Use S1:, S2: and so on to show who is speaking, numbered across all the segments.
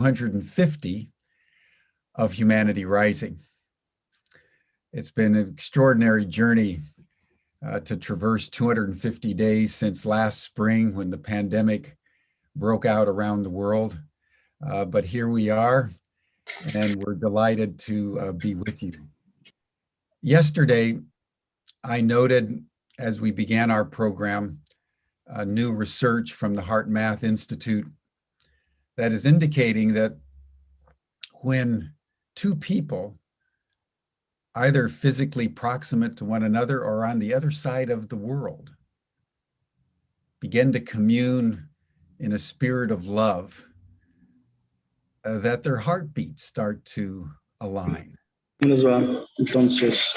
S1: 250 of Humanity Rising. It's been an extraordinary journey to traverse 250 days since last spring when the pandemic broke out around the world. But here we are, and we're delighted to be with you. Yesterday, I noted as we began our program, new research from the Heart Math Institute that is indicating that when two people, either physically proximate to one another or on the other side of the world, begin to commune in a spirit of love, that their heartbeats start to align.
S2: Nos va. Entonces,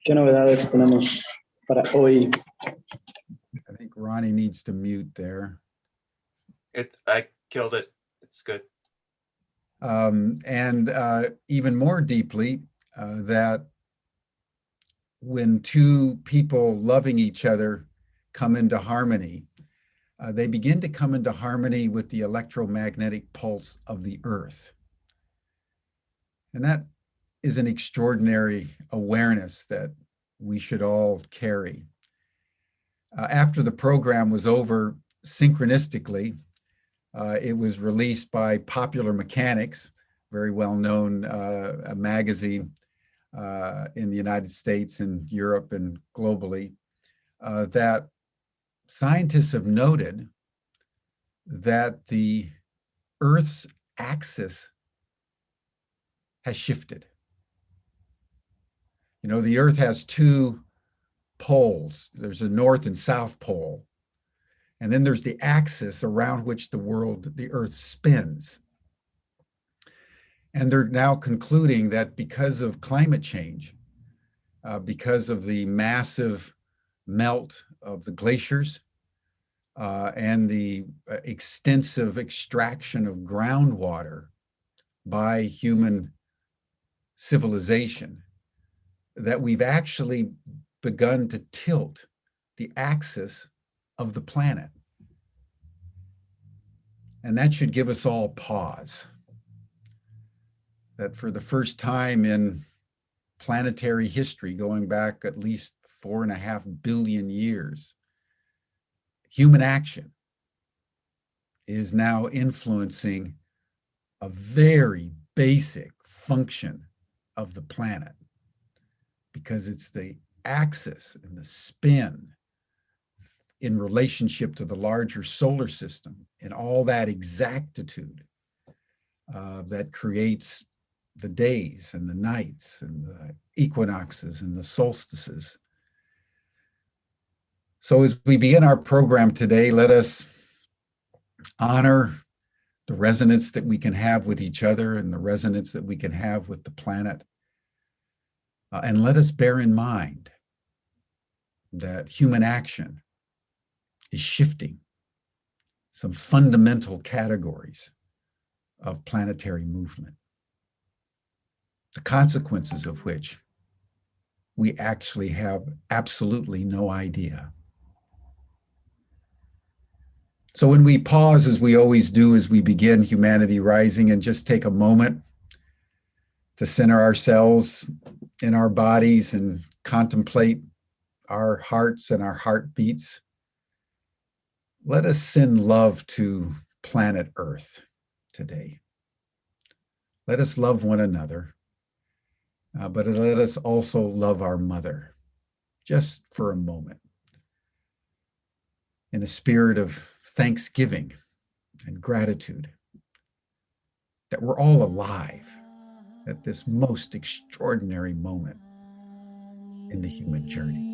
S2: ¿qué novedades tenemos para hoy?
S1: I think Ronnie needs to mute there.
S3: I killed it. It's good.
S1: And even more deeply, that when two people loving each other come into harmony, they begin to come into harmony with the electromagnetic pulse of the earth. And that is an extraordinary awareness that we should all carry. After the program was over, synchronistically, it was released by Popular Mechanics, very well-known magazine in the United States and Europe and globally, that scientists have noted that the Earth's axis has shifted. You know, the Earth has two poles. There's a north and south pole. And then there's the axis around which the Earth spins. And they're now concluding that because of climate change, because of the massive melt of the glaciers and the extensive extraction of groundwater by human civilization, that we've actually begun to tilt the axis of the planet. And that should give us all pause. That for the first time in planetary history, going back at least 4.5 billion years, human action is now influencing a very basic function of the planet, because it's the axis and the spin in relationship to the larger solar system and all that exactitude that creates the days and the nights and the equinoxes and the solstices. So as we begin our program today, let us honor the resonance that we can have with each other and the resonance that we can have with the planet. And let us bear in mind that human action is shifting some fundamental categories of planetary movement, the consequences of which we actually have absolutely no idea. So when we pause, as we always do as we begin Humanity Rising, and just take a moment to center ourselves in our bodies and contemplate our hearts and our heartbeats, let us send love to planet Earth today. Let us love one another, but let us also love our mother, just for a moment, in a spirit of thanksgiving and gratitude that we're all alive at this most extraordinary moment in the human journey.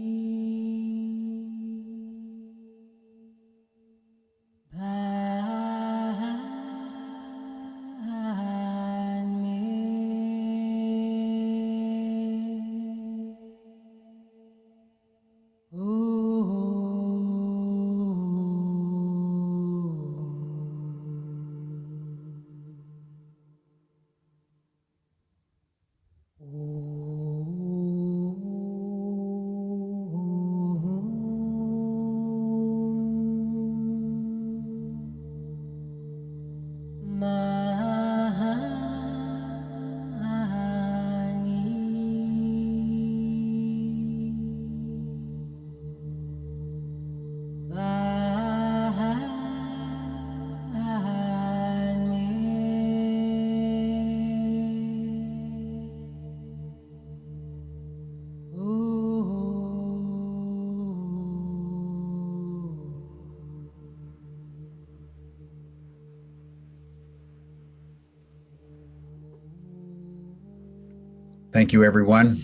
S1: Thank you, everyone.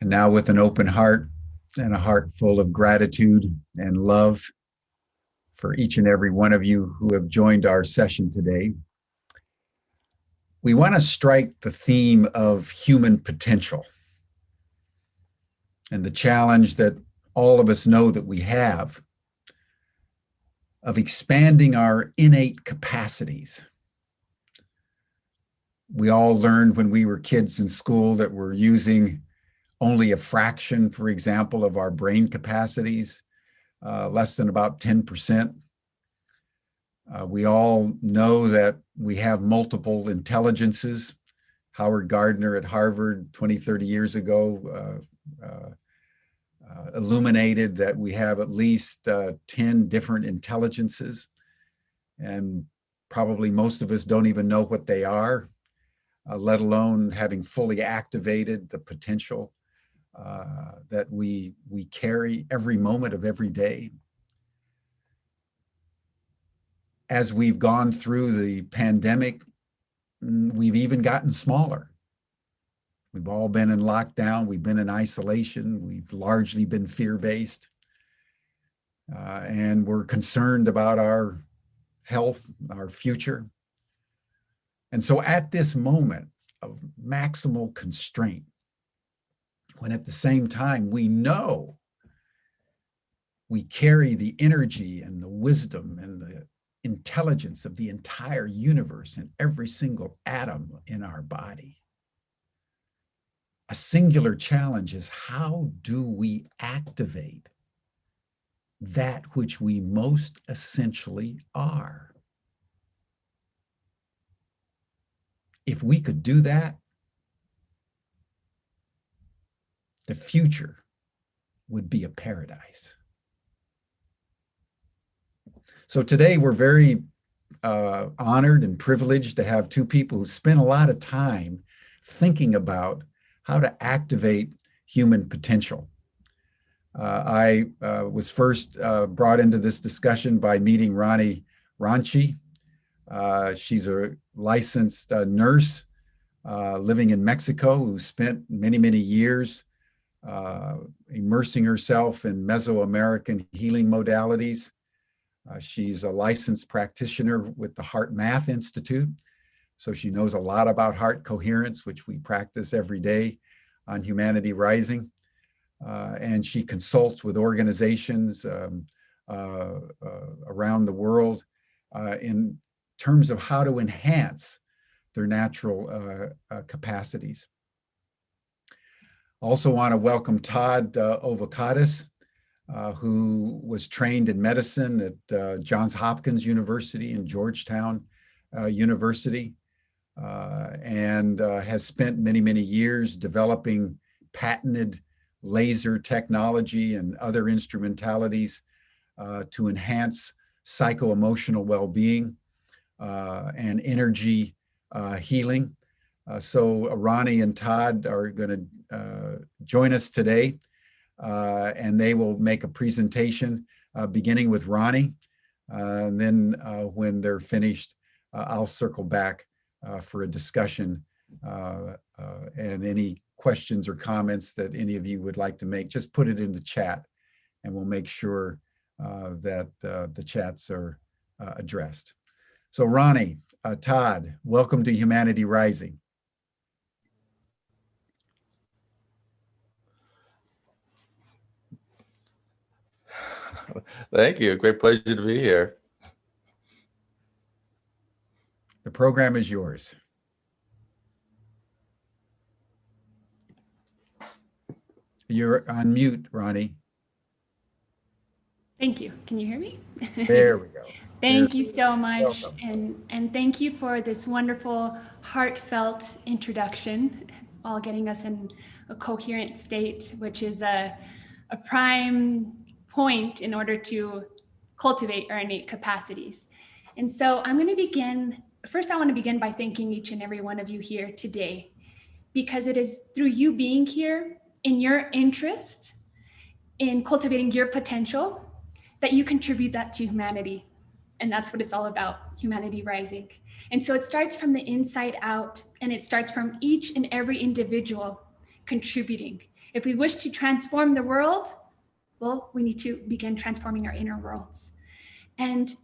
S1: And now, with an open heart and a heart full of gratitude and love for each and every one of you who have joined our session today, we want to strike the theme of human potential and the challenge that all of us know that we have of expanding our innate capacities. We all learned when we were kids in school that we're using only a fraction, for example, of our brain capacities, less than about 10%. We all know that we have multiple intelligences. Howard Gardner at Harvard 20, 30 years ago illuminated that we have at least 10 different intelligences. And probably most of us don't even know what they are, let alone having fully activated the potential that we carry every moment of every day. As we've gone through the pandemic, we've even gotten smaller. We've all been in lockdown, we've been in isolation, we've largely been fear-based, and we're concerned about our health, our future. And so at this moment of maximal constraint, when at the same time we know we carry the energy and the wisdom and the intelligence of the entire universe in every single atom in our body, a singular challenge is, how do we activate that which we most essentially are? If we could do that, the future would be a paradise. So today we're very honored and privileged to have two people who spent a lot of time thinking about how to activate human potential. I was first brought into this discussion by meeting Rani Ranchi. She's a licensed nurse living in Mexico who spent many, many years immersing herself in Mesoamerican healing modalities. She's a licensed practitioner with the Heart Math Institute, so she knows a lot about heart coherence, which we practice every day on Humanity Rising. And she consults with organizations around the world in terms of how to enhance their natural capacities. Also want to welcome Todd Ovokaitys, who was trained in medicine at Johns Hopkins University and Georgetown University, and has spent many, many years developing patented laser technology and other instrumentalities to enhance psycho-emotional well-being and energy healing. So Ronnie and Todd are going to join us today, and they will make a presentation beginning with Ronnie. And then when they're finished, I'll circle back for a discussion, and any questions or comments that any of you would like to make, just put it in the chat and we'll make sure that the chats are addressed. So Ronnie, Todd, welcome to Humanity Rising.
S4: Thank you. Great pleasure to be here.
S1: The program is yours. You're on mute, Ronnie.
S5: Thank you. Can you hear me?
S1: There we go.
S5: Thank you so much.
S1: Welcome.
S5: And thank you for this wonderful, heartfelt introduction, all getting us in a coherent state, which is a prime point in order to cultivate our innate capacities. And so I'm going to begin. First, I want to begin by thanking each and every one of you here today, because it is through you being here, in your interest in cultivating your potential, that you contribute that to humanity. And that's what it's all about, humanity rising. And so it starts from the inside out, and it starts from each and every individual contributing. If we wish to transform the world, well, we need to begin transforming our inner worlds. And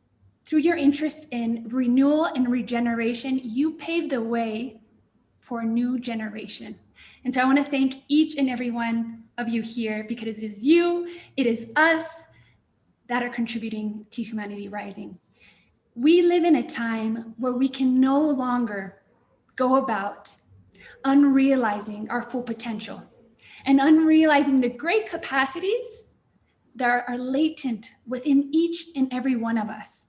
S5: through your interest in renewal and regeneration, you pave the way for a new generation. And so I want to thank each and every one of you here, because it is you, it is us that are contributing to humanity rising. We live in a time where we can no longer go about unrealizing our full potential and unrealizing the great capacities that are latent within each and every one of us.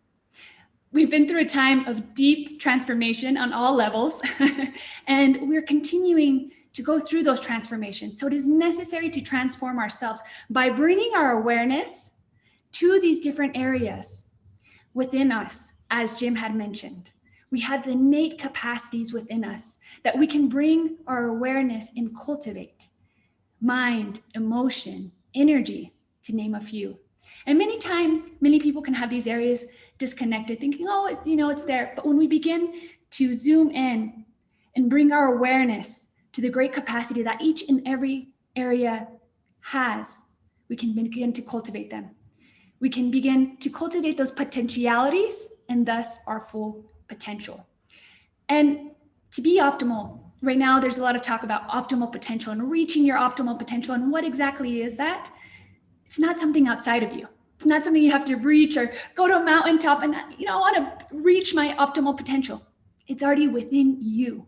S5: We've been through a time of deep transformation on all levels, and we're continuing to go through those transformations. So it is necessary to transform ourselves by bringing our awareness to these different areas within us, as Jim had mentioned. We have the innate capacities within us that we can bring our awareness and cultivate. Mind, emotion, energy, to name a few. And many times, many people can have these areas disconnected, thinking, oh, it's there. But when we begin to zoom in and bring our awareness to the great capacity that each and every area has, we can begin to cultivate them. We can begin to cultivate those potentialities and thus our full potential. And to be optimal, right now there's a lot of talk about optimal potential and reaching your optimal potential. And what exactly is that? It's not something outside of you. It's not something you have to reach or go to a mountaintop and, I want to reach my optimal potential. It's already within you.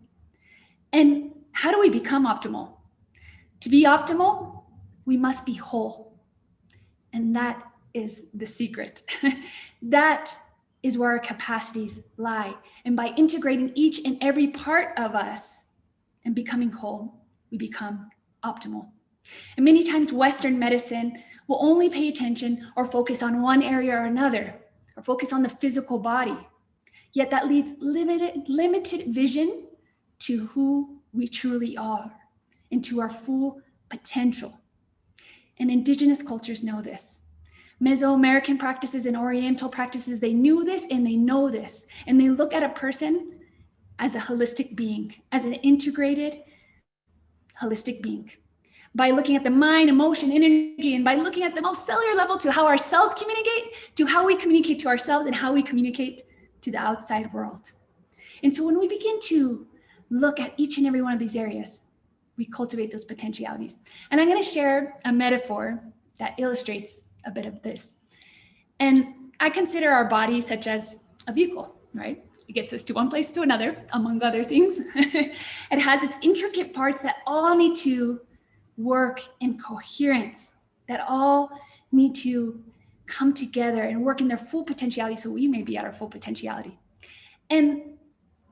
S5: And how do we become optimal? To be optimal, we must be whole. And that is the secret. That is where our capacities lie. And by integrating each and every part of us and becoming whole, we become optimal. And many times Western medicine will only pay attention or focus on one area or another, or focus on the physical body. Yet that leads limited vision to who we truly are and to our full potential. And indigenous cultures know this. Mesoamerican practices and Oriental practices, they knew this and they know this. And they look at a person as a holistic being, as an integrated holistic being. By looking at the mind, emotion, energy, and by looking at the most cellular level to how our cells communicate, to how we communicate to ourselves and how we communicate to the outside world. And so when we begin to look at each and every one of these areas, we cultivate those potentialities. And I'm going to share a metaphor that illustrates a bit of this. And I consider our body such as a vehicle, right? It gets us to one place to another, among other things. It has its intricate parts that all need to work in coherence, that all need to come together and work in their full potentiality so we may be at our full potentiality. And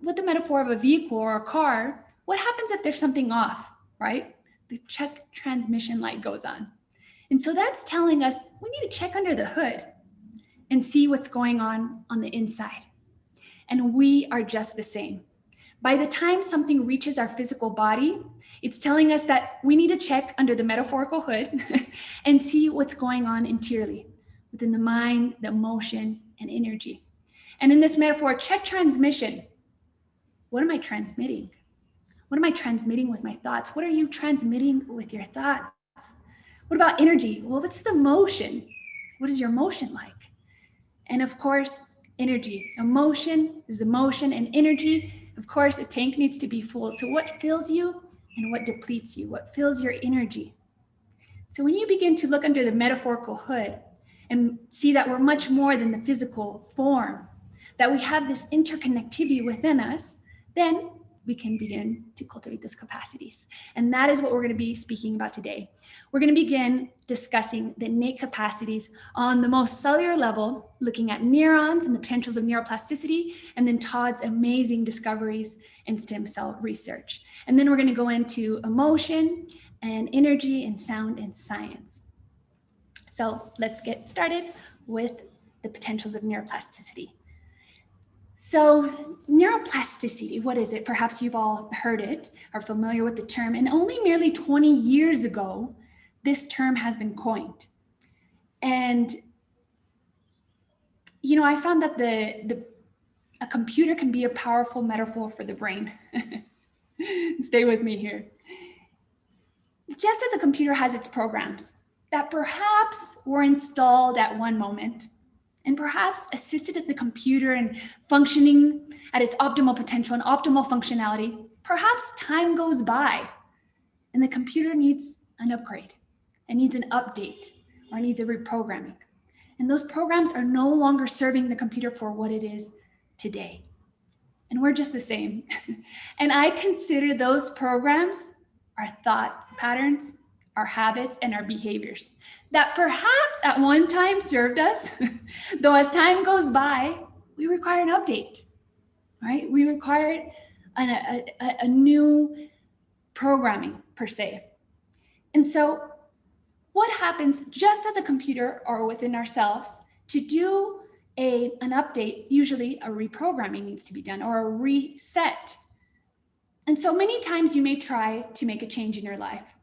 S5: with the metaphor of a vehicle or a car, what happens if there's something off, right? The check transmission light goes on. And so that's telling us we need to check under the hood and see what's going on the inside. And we are just the same. By the time something reaches our physical body, it's telling us that we need to check under the metaphorical hood and see what's going on interiorly within the mind, the emotion, and energy. And in this metaphor, check transmission. What am I transmitting? What am I transmitting with my thoughts? What are you transmitting with your thoughts? What about energy? Well, what's the motion? What is your motion like? And of course, energy. Emotion is the motion, and energy, of course, a tank needs to be full. So what fills you and what depletes you? What fills your energy? So when you begin to look under the metaphorical hood and see that we're much more than the physical form, that we have this interconnectivity within us, then we can begin to cultivate those capacities. And that is what we're going to be speaking about today. We're going to begin discussing the innate capacities on the most cellular level, looking at neurons and the potentials of neuroplasticity, and then Todd's amazing discoveries in stem cell research. And then we're going to go into emotion and energy and sound and science. So let's get started with the potentials of neuroplasticity. So neuroplasticity, what is it? Perhaps you've all heard it, are familiar with the term, and only merely 20 years ago, this term has been coined. And I found that a computer can be a powerful metaphor for the brain. Stay with me here. Just as a computer has its programs that perhaps were installed at one moment and perhaps assisted the computer in functioning at its optimal potential and optimal functionality, perhaps time goes by and the computer needs an upgrade, it needs an update, or needs a reprogramming. And those programs are no longer serving the computer for what it is today. And we're just the same. And I consider those programs our thought patterns, our habits, and our behaviors that perhaps at one time served us, though as time goes by, we require an update, right? We require a new programming per se. And so what happens just as a computer or within ourselves to do an update, usually a reprogramming needs to be done or a reset. And so many times you may try to make a change in your life,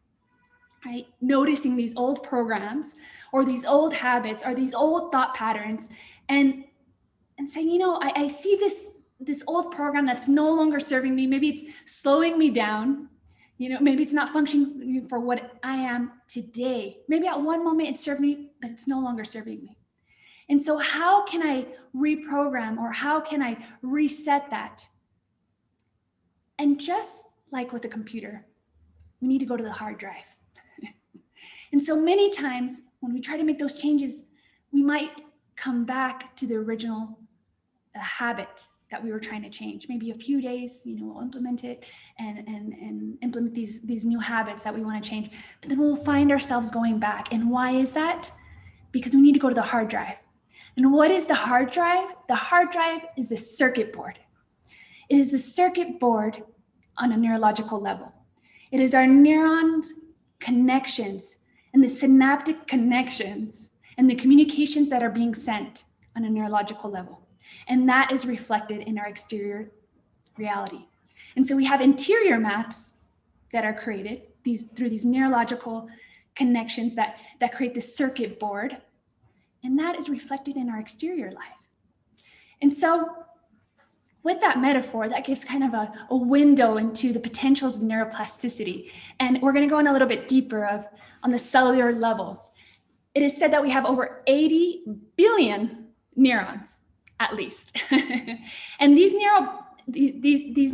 S5: right? Noticing these old programs or these old habits or these old thought patterns and saying, I see this old program that's no longer serving me. Maybe it's slowing me down. Maybe it's not functioning for what I am today. Maybe at one moment it served me, but it's no longer serving me. And so how can I reprogram or how can I reset that? And just like with the computer, we need to go to the hard drive. And so many times when we try to make those changes, we might come back to the original habit that we were trying to change. Maybe a few days, we'll implement it and implement these new habits that we want to change. But then we'll find ourselves going back. And why is that? Because we need to go to the hard drive. And what is the hard drive? The hard drive is the circuit board. It is the circuit board on a neurological level. It is our neurons' connections and the synaptic connections and the communications that are being sent on a neurological level. And that is reflected in our exterior reality. And so we have interior maps that are created through these neurological connections that create the circuit board. And that is reflected in our exterior life. And so with that metaphor, that gives kind of a window into the potentials of neuroplasticity. And we're going to go in a little bit deeper on the cellular level. It is said that we have over 80 billion neurons, at least. And these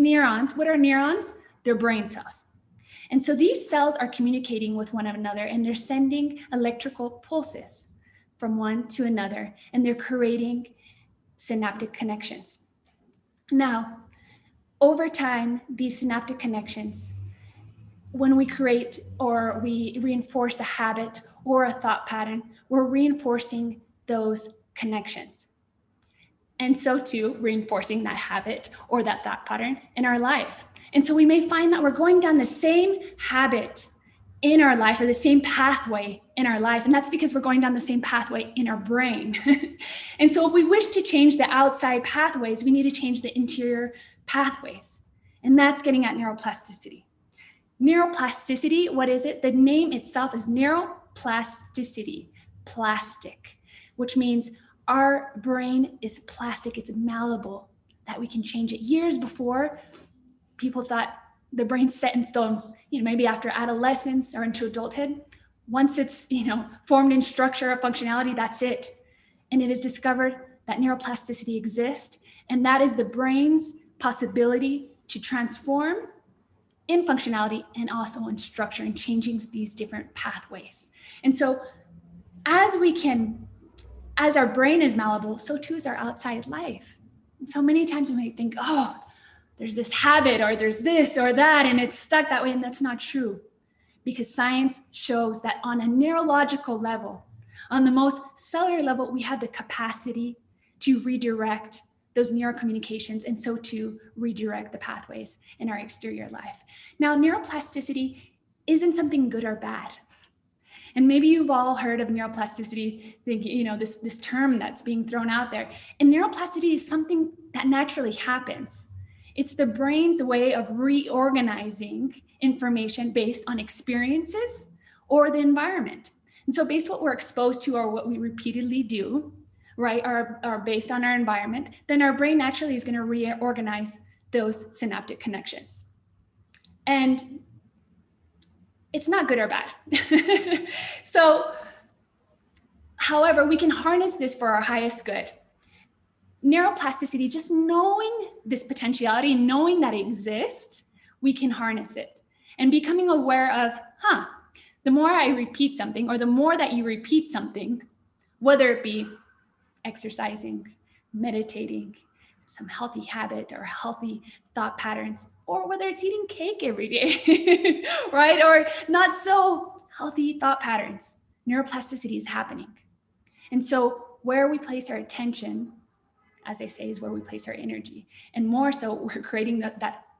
S5: neurons, what are neurons? They're brain cells. And so these cells are communicating with one another and they're sending electrical pulses from one to another, and they're creating synaptic connections. Now, over time, these synaptic connections, when we create or we reinforce a habit or a thought pattern, we're reinforcing those connections. And so too, reinforcing that habit or that thought pattern in our life. And so we may find that we're going down the same habit in our life or the same pathway in our life. And that's because we're going down the same pathway in our brain. And so if we wish to change the outside pathways, we need to change the interior pathways. And that's getting at neuroplasticity. Neuroplasticity, what is it? The name itself is neuroplasticity, plastic, which means our brain is plastic, it's malleable, that we can change it. Years before, people thought the brain's set in stone, maybe after adolescence or into adulthood. Once it's, formed in structure or functionality, that's it. And it is discovered that neuroplasticity exists, and that is the brain's possibility to transform in functionality and also in structure and changing these different pathways. And so as our brain is malleable, so too is our outside life. And so many times we might think, there's this habit or there's this or that, and it's stuck that way, and that's not true. Because science shows that on a neurological level, on the most cellular level, we have the capacity to redirect those neurocommunications and so to redirect the pathways in our exterior life. Now, neuroplasticity isn't something good or bad. And maybe you've all heard of neuroplasticity, thinking, this term that's being thrown out there. And neuroplasticity is something that naturally happens. It's the brain's way of reorganizing information based on experiences or the environment. And so based on what we're exposed to or what we repeatedly do, right, are based on our environment, then our brain naturally is going to reorganize those synaptic connections. And it's not good or bad. So, however, we can harness this for our highest good. Neuroplasticity, just knowing this potentiality, knowing that it exists, we can harness it. And becoming aware of, the more I repeat something, or the more that you repeat something, whether it be exercising, meditating, some healthy habit or healthy thought patterns, or whether it's eating cake every day, right? Or not so healthy thought patterns, neuroplasticity is happening. And so where we place our attention, as they say, is where we place our energy. And more so, we're creating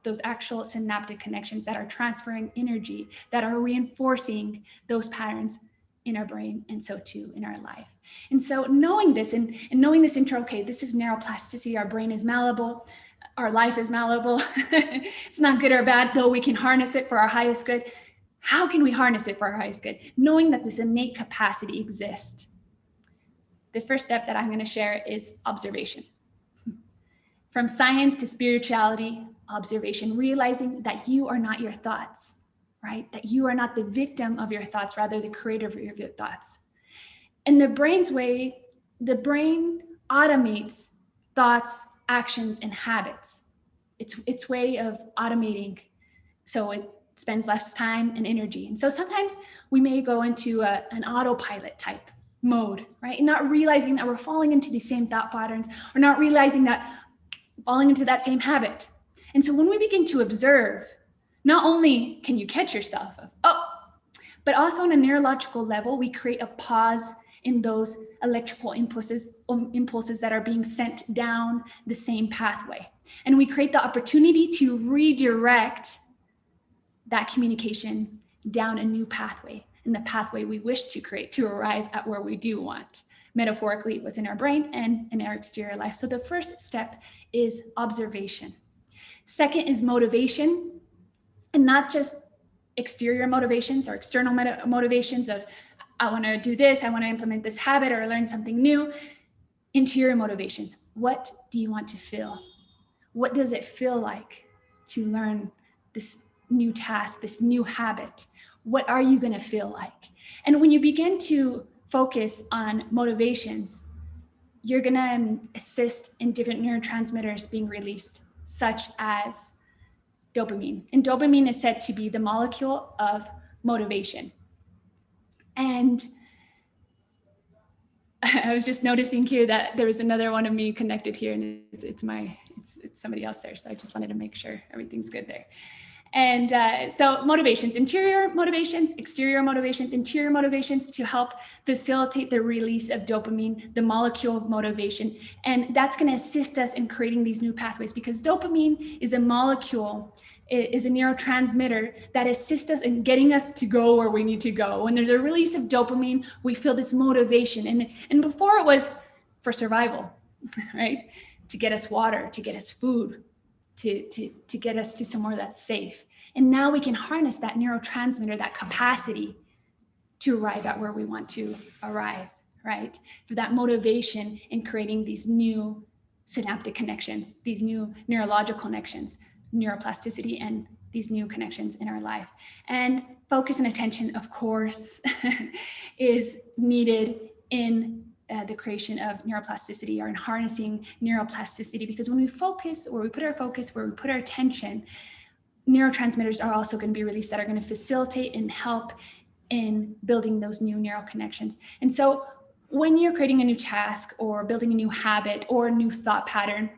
S5: those actual synaptic connections that are transferring energy, that are reinforcing those patterns in our brain, and so too in our life. And so knowing this and knowing this intro, okay, this is neuroplasticity, our brain is malleable, our life is malleable. It's not good or bad, though we can harness it for our highest good. How can we harness it for our highest good? Knowing that this innate capacity exists. The first step that I'm going to share is observation. From science to spirituality, observation, realizing that you are not your thoughts, right? That you are not the victim of your thoughts, rather the creator of your thoughts. And the brain's way, the brain automates thoughts, actions, and habits. Its way of automating, so it spends less time and energy. And so sometimes we may go into an autopilot type mode, right? And not realizing that we're falling into these same thought patterns, or not realizing that falling into that same habit. And so when we begin to observe, not only can you catch yourself, but also on a neurological level, we create a pause in those electrical impulses that are being sent down the same pathway. And we create the opportunity to redirect that communication down a new pathway, and the pathway we wish to create to arrive at where we do want, metaphorically within our brain and in our exterior life. So the first step is observation. Second is motivation, and not just exterior motivations or external motivations of, I want to do this, I want to implement this habit or learn something new. Interior motivations. What do you want to feel? What does it feel like to learn this new task, this new habit? What are you going to feel like? And when you begin to focus on motivations, you're going to assist in different neurotransmitters being released, such as dopamine. And dopamine is said to be the molecule of motivation. And I was just noticing here that there was another one of me connected here, and it's somebody else there. So I just wanted to make sure everything's good there. And so motivations, interior motivations, exterior motivations, interior motivations to help facilitate the release of dopamine, the molecule of motivation. And that's going to assist us in creating these new pathways, because dopamine is a molecule, is a neurotransmitter that assists us in getting us to go where we need to go. When there's a release of dopamine, we feel this motivation. And before it was for survival, right? To get us water, to get us food, to get us to somewhere that's safe. And now we can harness that neurotransmitter, that capacity to arrive at where we want to arrive, right? For that motivation in creating these new synaptic connections, these new neurological connections, neuroplasticity, and these new connections in our life. And focus and attention, of course, is needed in the creation of neuroplasticity, or in harnessing neuroplasticity, because when we focus, or we put our focus where we put our attention, neurotransmitters are also going to be released that are going to facilitate and help in building those new neural connections. And so when you're creating a new task or building a new habit or a new thought pattern,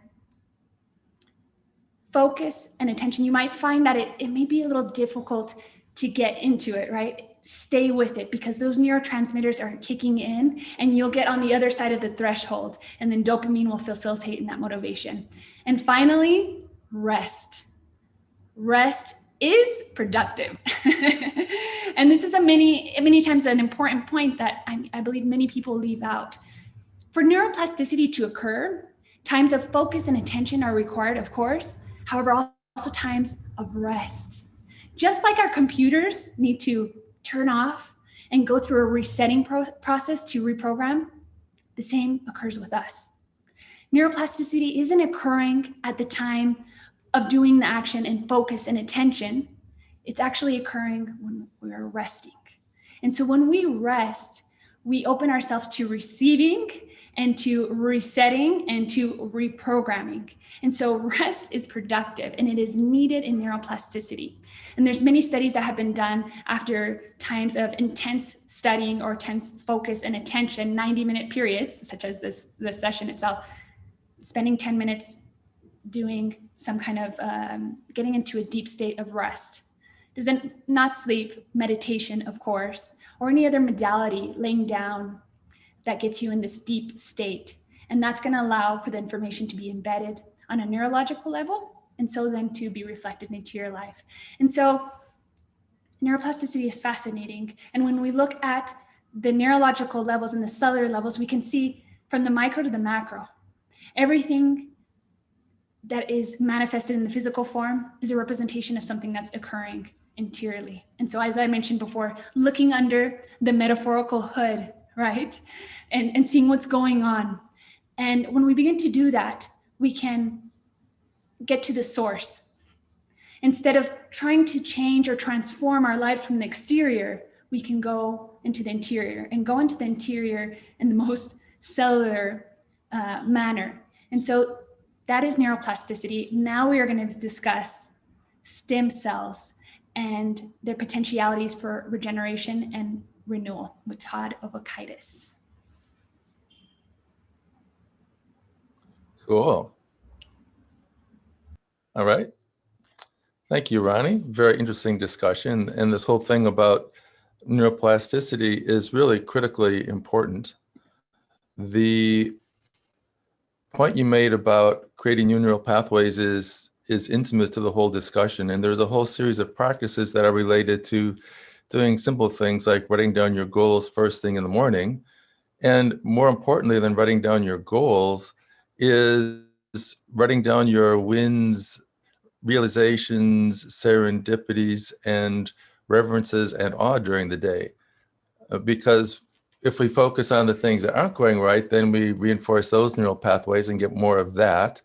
S5: focus and attention, you might find that it may be a little difficult to get into it, right? Stay with it, because those neurotransmitters are kicking in, and you'll get on the other side of the threshold, and then dopamine will facilitate in that motivation. And finally, rest. Rest is productive. And this is many times an important point that I believe many people leave out. For neuroplasticity to occur, times of focus and attention are required, of course. However, also times of rest. Just like our computers need to turn off and go through a resetting process to reprogram, the same occurs with us. Neuroplasticity isn't occurring at the time of doing the action and focus and attention. It's actually occurring when we're resting. And so when we rest, we open ourselves to receiving and to resetting and to reprogramming. And so rest is productive and it is needed in neuroplasticity. And there's many studies that have been done after times of intense studying or intense focus and attention, 90-minute periods, such as this session itself, spending 10 minutes doing some kind of getting into a deep state of rest. Doesn't not sleep, meditation, of course, or any other modality, laying down, that gets you in this deep state. And that's going to allow for the information to be embedded on a neurological level, and so then to be reflected into your life. And so neuroplasticity is fascinating. And when we look at the neurological levels and the cellular levels, we can see from the micro to the macro, everything that is manifested in the physical form is a representation of something that's occurring interiorly. And so, as I mentioned before, looking under the metaphorical hood, right? And seeing what's going on. And when we begin to do that, we can get to the source. Instead of trying to change or transform our lives from the exterior, we can go into the interior and go into the interior in the most cellular manner. And so that is neuroplasticity. Now we are going to discuss stem cells and their potentialities for regeneration and renewal with Todd Ovokaitys.
S4: Cool. All right. Thank you, Ronnie. Very interesting discussion. And this whole thing about neuroplasticity is really critically important. The point you made about creating new neural pathways is intimate to the whole discussion. And there's a whole series of practices that are related to doing simple things like writing down your goals first thing in the morning. And more importantly than writing down your goals is writing down your wins, realizations, serendipities, and reverences and awe during the day. Because if we focus on the things that aren't going right, then we reinforce those neural pathways and get more of that.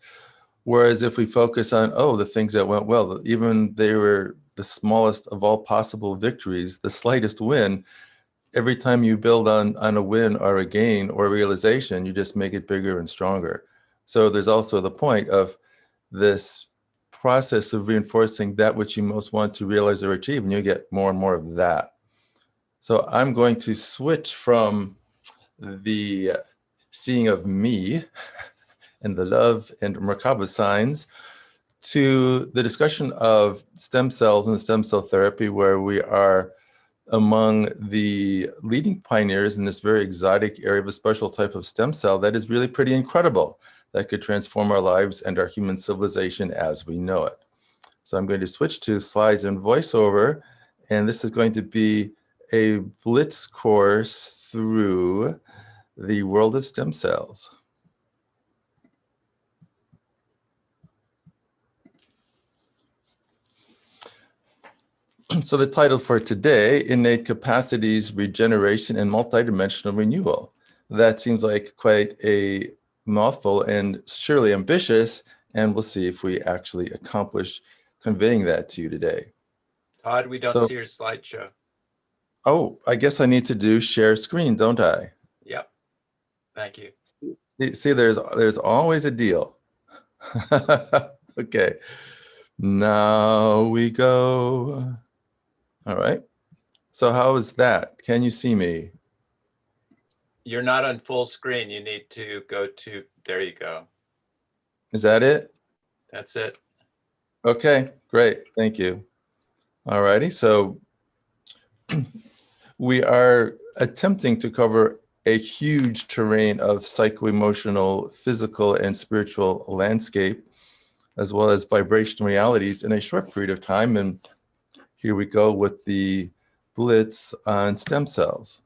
S4: Whereas if we focus on, oh, the things that went well, even they were the smallest of all possible victories, the slightest win, every time you build on a win or a gain or a realization, you just make it bigger and stronger. So there's also the point of this process of reinforcing that which you most want to realize or achieve, and you get more and more of that. So I'm going to switch from the seeing of me and the love and Merkaba signs to the discussion of stem cells and stem cell therapy, where we are among the leading pioneers in this very exotic area of a special type of stem cell that is really pretty incredible, that could transform our lives and our human civilization as we know it. So I'm going to switch to slides and voiceover, and this is going to be a blitz course through the world of stem cells. So the title for today, Innate Capacities, Regeneration, and Multidimensional Renewal. That seems like quite a mouthful and surely ambitious, and we'll see if we actually accomplish conveying that to you today.
S3: Todd, we don't see your slideshow.
S4: Oh, I guess I need to do share screen, don't I?
S3: Yep. Thank you.
S4: See, there's always a deal. Okay, now we go. All right. So how is that? Can you see me?
S3: You're not on full screen. You need to go to, there you go.
S4: Is that it?
S3: That's it.
S4: Okay, great. Thank you. All righty. So we are attempting to cover a huge terrain of psycho-emotional, physical, and spiritual landscape, as well as vibrational realities in a short period of time. And here we go with the blitz on stem cells.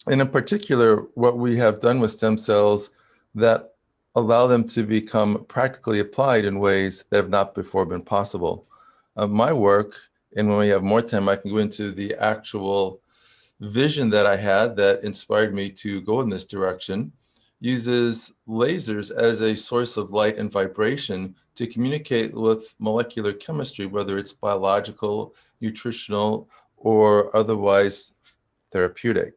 S4: And in particular, what we have done with stem cells that allow them to become practically applied in ways that have not before been possible. My work, and when we have more time, I can go into the actual vision that I had that inspired me to go in this direction uses lasers as a source of light and vibration to communicate with molecular chemistry, whether it's biological, nutritional, or otherwise therapeutic.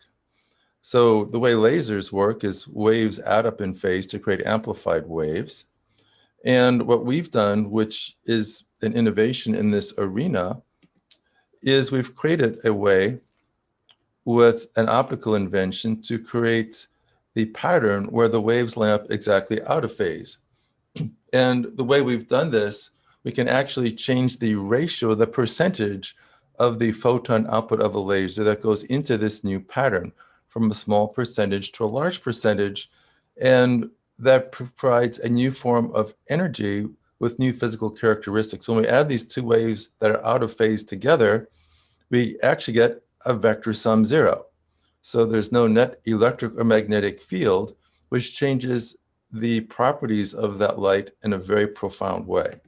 S4: So the way lasers work is waves add up in phase to create amplified waves. And what we've done, which is an innovation in this arena, is we've created a way with an optical invention to create the pattern where the waves line up exactly out of phase. And the way we've done this, we can actually change the ratio, the percentage of the photon output of a laser that goes into this new pattern from a small percentage to a large percentage. And that provides a new form of energy with new physical characteristics. When we add these two waves that are out of phase together, we actually get a vector sum zero. So there's no net electric or magnetic field, which changes the properties of that light in a very profound way.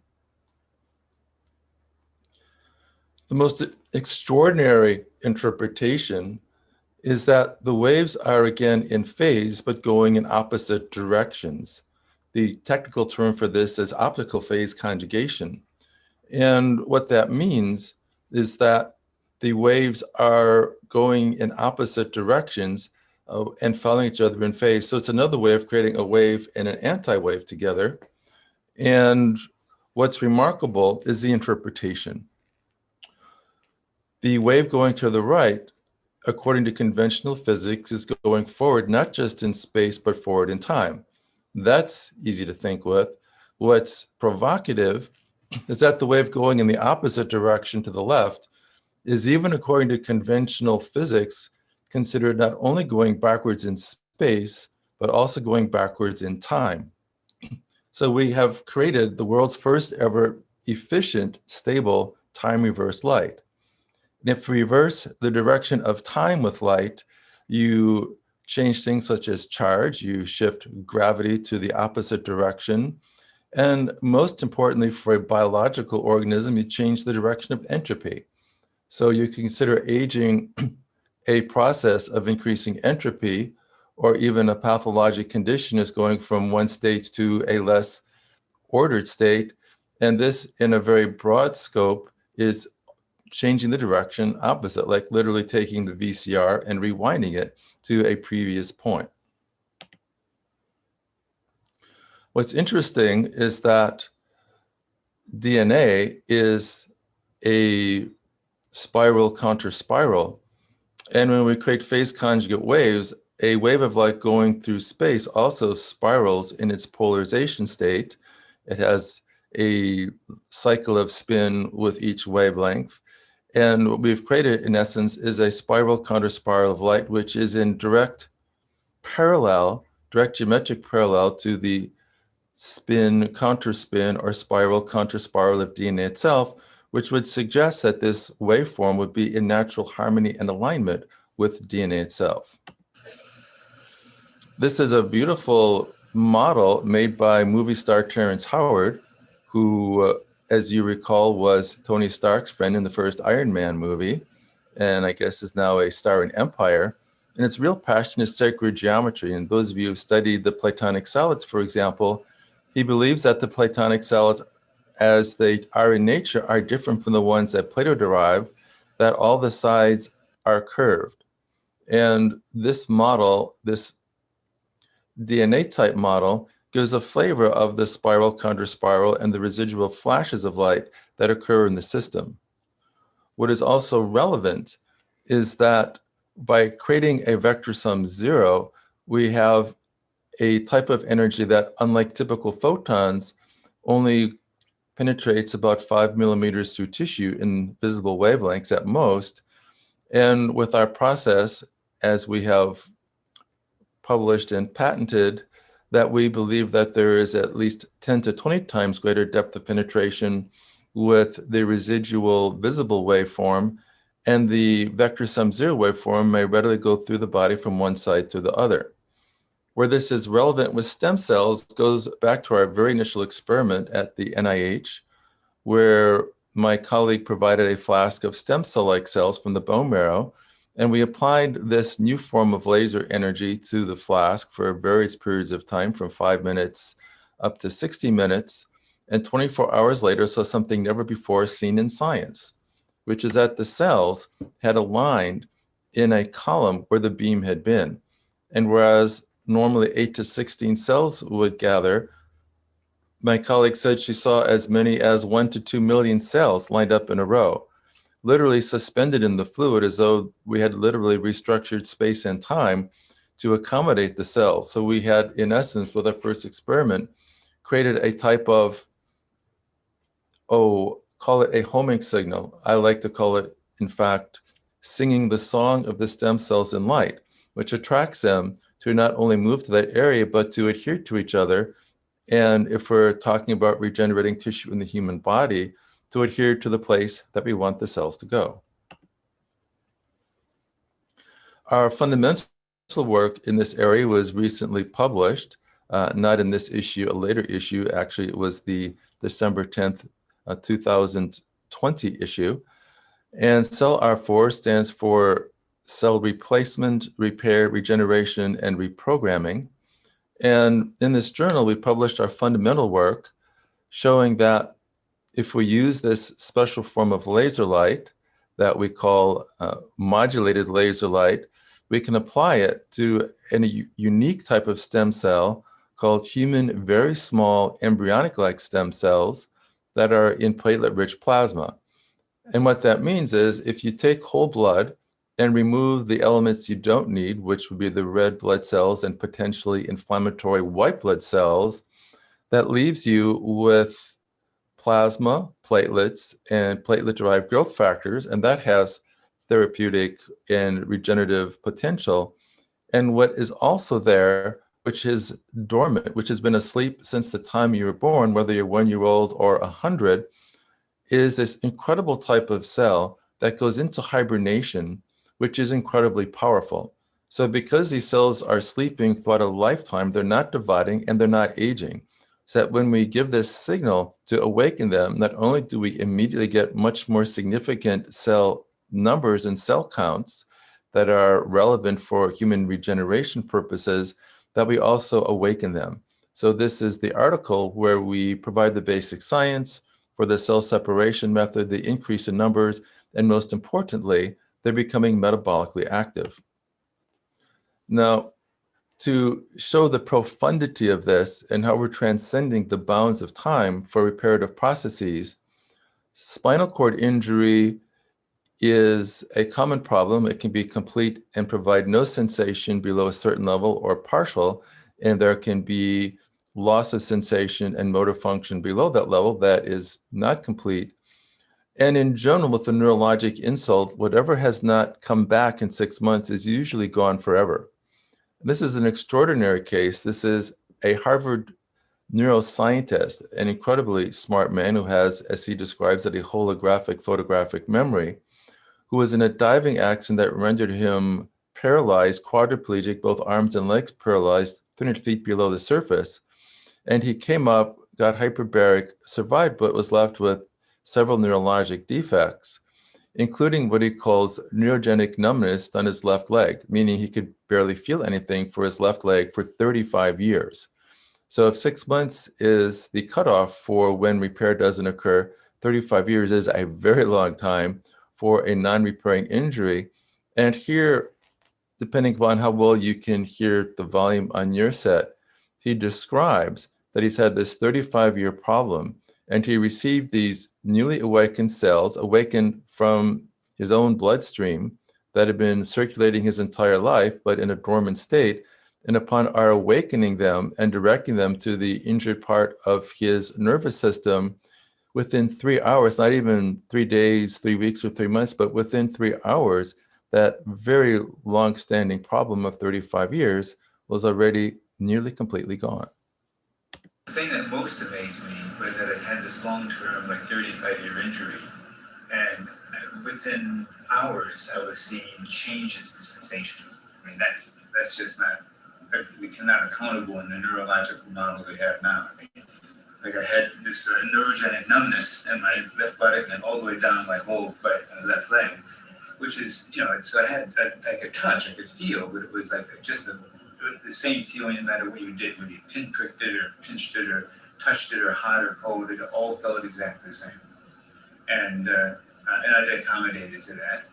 S4: The most extraordinary interpretation is that the waves are again in phase, but going in opposite directions. The technical term for this is optical phase conjugation. And what that means is that the waves are going in opposite directions and following each other in phase. So it's another way of creating a wave and an anti-wave together. And what's remarkable is the interpretation. The wave going to the right, according to conventional physics, is going forward, not just in space, but forward in time. That's easy to think with. What's provocative is that the wave going in the opposite direction to the left is, even according to conventional physics, considered not only going backwards in space, but also going backwards in time. So we have created the world's first ever efficient, stable, time reverse light. And if we reverse the direction of time with light, you change things such as charge, you shift gravity to the opposite direction. And most importantly, for a biological organism, you change the direction of entropy. So you can consider aging a process of increasing entropy, or even a pathologic condition is going from one state to a less ordered state. And this, in a very broad scope, is changing the direction opposite, like literally taking the VCR and rewinding it to a previous point. What's interesting is that DNA is a spiral counter-spiral. And when we create phase conjugate waves, a wave of light going through space also spirals in its polarization state. It has a cycle of spin with each wavelength. And what we've created, in essence, is a spiral counter-spiral of light, which is in direct geometric parallel to the spin, counterspin, or spiral counter-spiral of DNA itself, which would suggest that this waveform would be in natural harmony and alignment with DNA itself. This is a beautiful model made by movie star Terrence Howard, who, as you recall, was Tony Stark's friend in the first Iron Man movie, and I guess is now a star in Empire. And its real passion is sacred geometry. And those of you who have studied the Platonic solids, for example, he believes that the Platonic solids, as they are in nature, are different from the ones that Plato derived, that all the sides are curved. And this model, this DNA type model, gives a flavor of the spiral counter-spiral and the residual flashes of light that occur in the system. What is also relevant is that by creating a vector sum zero, we have a type of energy that, unlike typical photons, only penetrates about 5 millimeters through tissue in visible wavelengths at most. And with our process, as we have published and patented, that we believe that there is at least 10 to 20 times greater depth of penetration with the residual visible waveform, and the vector sum zero waveform may readily go through the body from one side to the other. Where this is relevant with stem cells goes back to our very initial experiment at the NIH, where my colleague provided a flask of stem cell-like cells from the bone marrow, And we applied this new form of laser energy to the flask for various periods of time, from 5 minutes up to 60 minutes. And 24 hours later, saw something never before seen in science, which is that the cells had aligned in a column where the beam had been. And whereas normally 8 to 16 cells would gather, my colleague said she saw as many as 1 to 2 million cells lined up in a row, literally suspended in the fluid, as though we had literally restructured space and time to accommodate the cells. So we had, in essence, with our first experiment, created a type of, call it a homing signal. I like to call it, in fact, singing the song of the stem cells in light, which attracts them to not only move to that area, but to adhere to each other. And if we're talking about regenerating tissue in the human body, to adhere to the place that we want the cells to go. Our fundamental work in this area was recently published, not in this issue, a later issue. Actually, it was the December 10th, 2020 issue. And Cell R4 stands for Cell Replacement, Repair, Regeneration, and Reprogramming. And in this journal, we published our fundamental work showing that if we use this special form of laser light that we call modulated laser light, we can apply it to a unique type of stem cell called human very small embryonic-like stem cells that are in platelet-rich plasma. And what that means is if you take whole blood and remove the elements you don't need, which would be the red blood cells and potentially inflammatory white blood cells, that leaves you with plasma, platelets, and platelet-derived growth factors, and that has therapeutic and regenerative potential. And what is also there, which is dormant, which has been asleep since the time you were born, whether you're 1 year old or 100, is this incredible type of cell that goes into hibernation, which is incredibly powerful. So because these cells are sleeping throughout a lifetime, they're not dividing and they're not aging. So that when we give this signal to awaken them, not only do we immediately get much more significant cell numbers and cell counts that are relevant for human regeneration purposes, that we also awaken them. So this is the article where we provide the basic science for the cell separation method, the increase in numbers, and most importantly, they're becoming metabolically active. Now, to show the profundity of this and how we're transcending the bounds of time for reparative processes, spinal cord injury is a common problem. It can be complete and provide no sensation below a certain level or partial, and there can be loss of sensation and motor function below that level that is not complete. And in general, with a neurologic insult, whatever has not come back in 6 months is usually gone forever. This is an extraordinary case. This is a Harvard neuroscientist, an incredibly smart man who has, as he describes it, a holographic photographic memory, who was in a diving accident that rendered him paralyzed, quadriplegic, both arms and legs paralyzed, 300 feet below the surface. And he came up, got hyperbaric, survived, but was left with several neurologic defects, including what he calls neurogenic numbness on his left leg, meaning he could barely feel anything for his left leg for 35 years. So if 6 months is the cutoff for when repair doesn't occur, 35 years is a very long time for a non-repairing injury. And here, depending upon how well you can hear the volume on your set, he describes that he's had this 35-year problem, and he received these newly awakened cells, awakened from his own bloodstream that had been circulating his entire life, but in a dormant state. And upon our awakening them and directing them to the injured part of his nervous system, within 3 hours, not even 3 days, 3 weeks, or 3 months, but within 3 hours, that very long-standing problem of 35 years was already nearly completely gone.
S6: The thing that most amazed me was that I had this long-term, like 35-year injury, and within hours, I was seeing changes in sensation. I mean, that's just not, we cannot accountable in the neurological model we have now. I mean, like I had this neurogenic numbness in my left buttock and all the way down my whole left leg, which is, it's, I had, I could touch, I could feel, but it was like just the same feeling no matter what you did, whether you pinpricked it or pinched it or touched it or hot or cold, it all felt exactly the same. And I accommodated to that.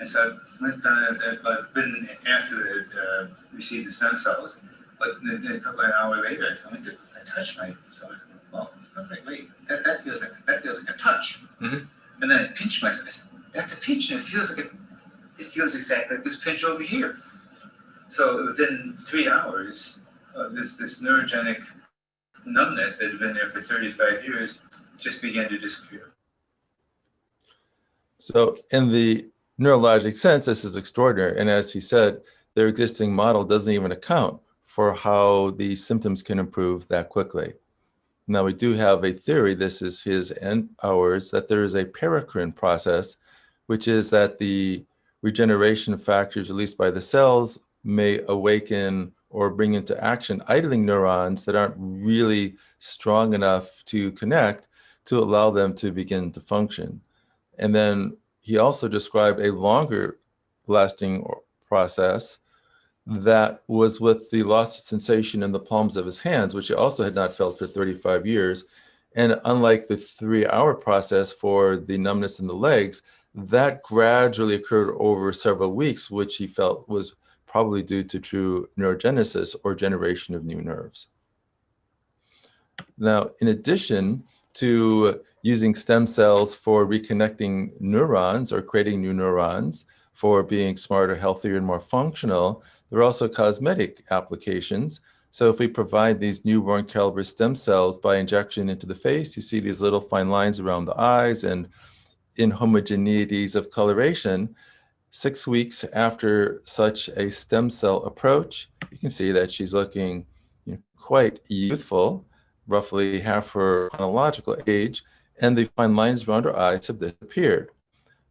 S6: And so I went down, but then after I received the stem cells, but then a couple of hours later, I touched my, so I thought, well, okay, wait, that feels like a touch.
S3: Mhm.
S6: And then I pinched my, I said, that's a pinch, and it feels exactly like this pinch over here. So within 3 hours, this neurogenic numbness that had been there for 35 years just began to disappear.
S4: So in the neurologic sense, this is extraordinary. And as he said, their existing model doesn't even account for how these symptoms can improve that quickly. Now, we do have a theory, this is his and ours, that there is a paracrine process, which is that the regeneration factors released by the cells may awaken or bring into action idling neurons that aren't really strong enough to connect to allow them to begin to function. And then he also described a longer lasting process that was with the loss of sensation in the palms of his hands, which he also had not felt for 35 years. And unlike the 3-hour process for the numbness in the legs, that gradually occurred over several weeks, which he felt was probably due to true neurogenesis or generation of new nerves. Now, in addition to using stem cells for reconnecting neurons or creating new neurons for being smarter, healthier, and more functional, there are also cosmetic applications. So if we provide these newborn caliber stem cells by injection into the face, you see these little fine lines around the eyes and inhomogeneities of coloration. 6 weeks after such a stem cell approach, you can see that she's looking quite youthful, roughly half her chronological age, and the fine lines around her eyes have disappeared.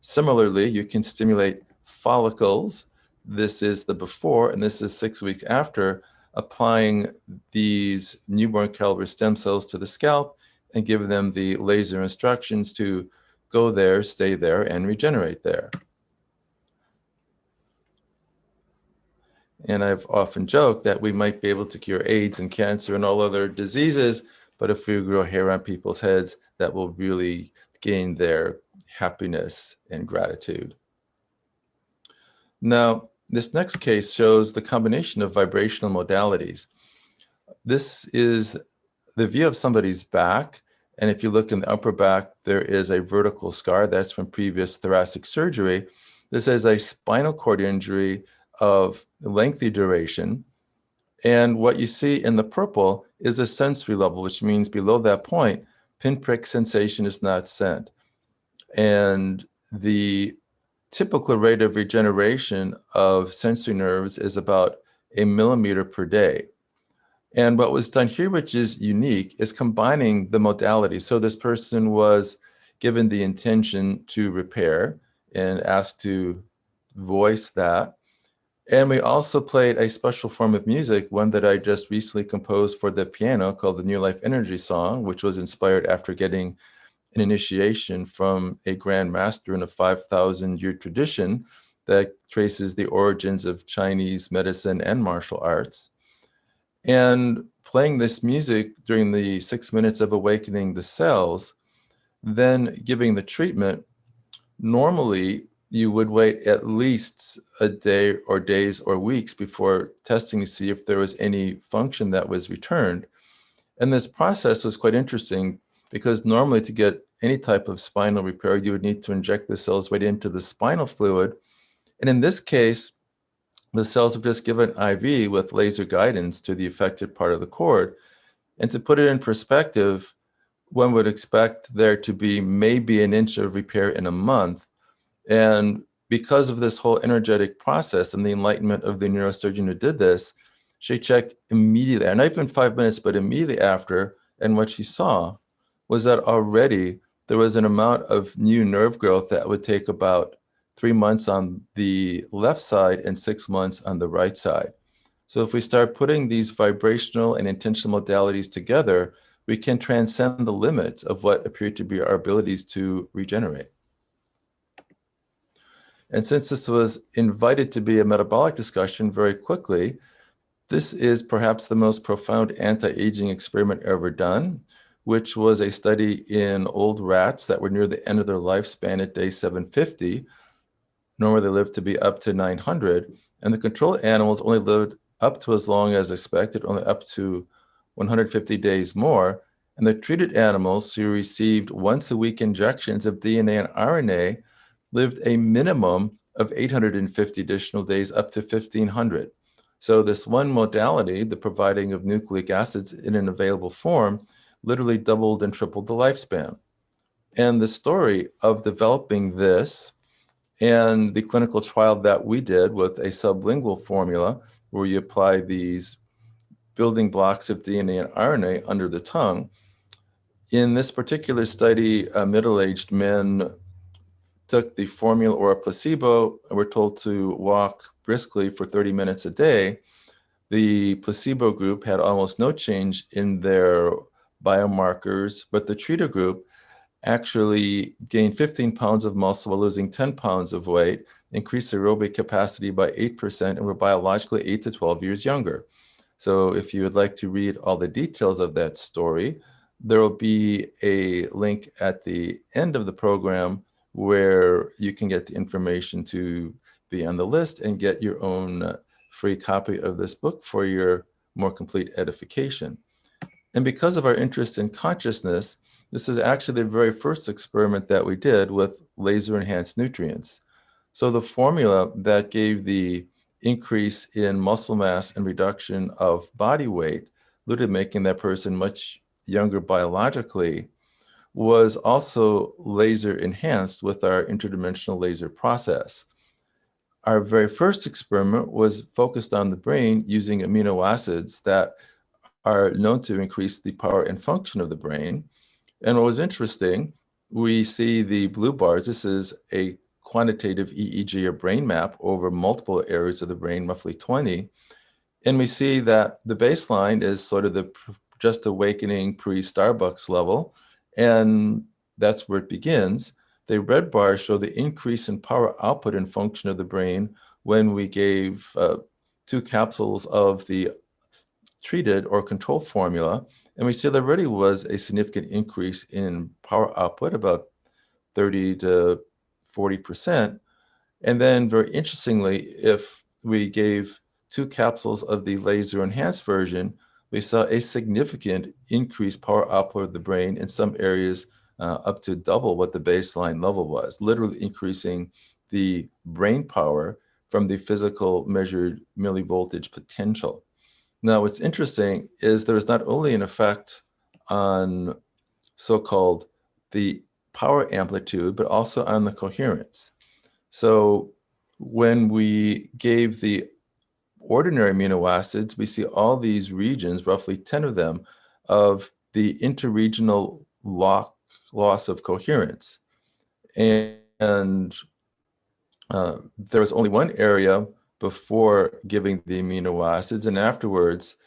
S4: Similarly, you can stimulate follicles. This is the before, and this is 6 weeks after applying these newborn caliber stem cells to the scalp and give them the laser instructions to go there, stay there, and regenerate there. And I've often joked that we might be able to cure AIDS and cancer and all other diseases, but if we grow hair on people's heads, that will really gain their happiness and gratitude. Now, this next case shows the combination of vibrational modalities. This is the view of somebody's back. And if you look in the upper back, there is a vertical scar that's from previous thoracic surgery. This is a spinal cord injury of lengthy duration. And what you see in the purple is a sensory level, which means below that point, pinprick sensation is not sent. And the typical rate of regeneration of sensory nerves is about 1 millimeter per day. And what was done here, which is unique, is combining the modalities. So this person was given the intention to repair and asked to voice that. And we also played a special form of music, one that I just recently composed for the piano called the New Life Energy Song, which was inspired after getting an initiation from a grand master in a 5,000-year tradition that traces the origins of Chinese medicine and martial arts. And playing this music during the 6 minutes of awakening the cells, then giving the treatment, normally you would wait at least a day or days or weeks before testing to see if there was any function that was returned. And this process was quite interesting because normally to get any type of spinal repair, you would need to inject the cells right into the spinal fluid. And in this case, the cells have just given IV with laser guidance to the affected part of the cord. And to put it in perspective, one would expect there to be maybe 1 inch of repair in a month. And because of this whole energetic process and the enlightenment of the neurosurgeon who did this, she checked immediately, and not even 5 minutes, but immediately after, and what she saw was that already there was an amount of new nerve growth that would take about 3 months on the left side and 6 months on the right side. So if we start putting these vibrational and intentional modalities together, we can transcend the limits of what appear to be our abilities to regenerate. And since this was invited to be a metabolic discussion very quickly, this is perhaps the most profound anti-aging experiment ever done, which was a study in old rats that were near the end of their lifespan at day 750. Normally they lived to be up to 900, and the control animals only lived up to as long as expected, only up to 150 days more. And the treated animals who received once-a-week injections of DNA and RNA lived a minimum of 850 additional days, up to 1,500. So this one modality, the providing of nucleic acids in an available form, literally doubled and tripled the lifespan. And the story of developing this and the clinical trial that we did with a sublingual formula, where you apply these building blocks of DNA and RNA under the tongue. In this particular study, middle-aged men took the formula or a placebo and were told to walk briskly for 30 minutes a day. The placebo group had almost no change in their biomarkers, but the treater group actually gained 15 pounds of muscle while losing 10 pounds of weight, increased aerobic capacity by 8%, and were biologically 8 to 12 years younger. So if you would like to read all the details of that story, there will be a link at the end of the program where you can get the information to be on the list and get your own free copy of this book for your more complete edification. And because of our interest in consciousness, this is actually the very first experiment that we did with laser-enhanced nutrients. So the formula that gave the increase in muscle mass and reduction of body weight, literally making that person much younger biologically, was also laser-enhanced with our interdimensional laser process. Our very first experiment was focused on the brain using amino acids that are known to increase the power and function of the brain. And what was interesting, we see the blue bars. This is a quantitative EEG or brain map over multiple areas of the brain, roughly 20. And we see that the baseline is sort of the just awakening pre-Starbucks level. And that's where it begins. The red bars show the increase in power output and function of the brain when we gave 2 capsules of the treated or control formula. And we see there already was a significant increase in power output, about 30 to 40%. And then very interestingly, if we gave 2 capsules of the laser enhanced version, we saw a significant increased power output of the brain in some areas up to double what the baseline level was, literally increasing the brain power from the physical measured millivoltage potential. Now, what's interesting is there is not only an effect on so-called the power amplitude, but also on the coherence. So when we gave the ordinary amino acids, we see all these regions, roughly 10 of them, of the interregional loss of coherence. And there was only one area before giving the amino acids, and afterwards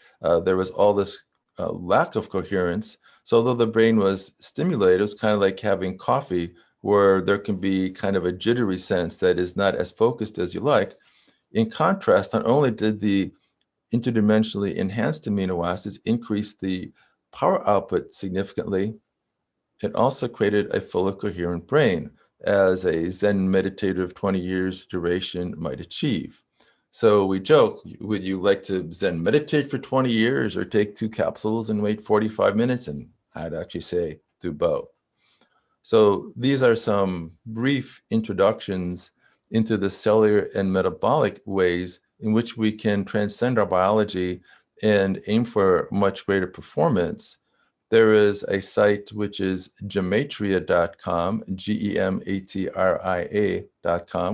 S4: there was all this lack of coherence. So although the brain was stimulated, it was kind of like having coffee, where there can be kind of a jittery sense that is not as focused as you like. In contrast, not only did the interdimensionally enhanced amino acids increase the power output significantly, it also created a fully coherent brain, as a Zen meditative 20 years duration might achieve. So we joke, would you like to Zen meditate for 20 years or take 2 capsules and wait 45 minutes? And I'd actually say do both. So these are some brief introductions into the cellular and metabolic ways in which we can transcend our biology and aim for much greater performance. There is a site which is gematria.com, gematria.com,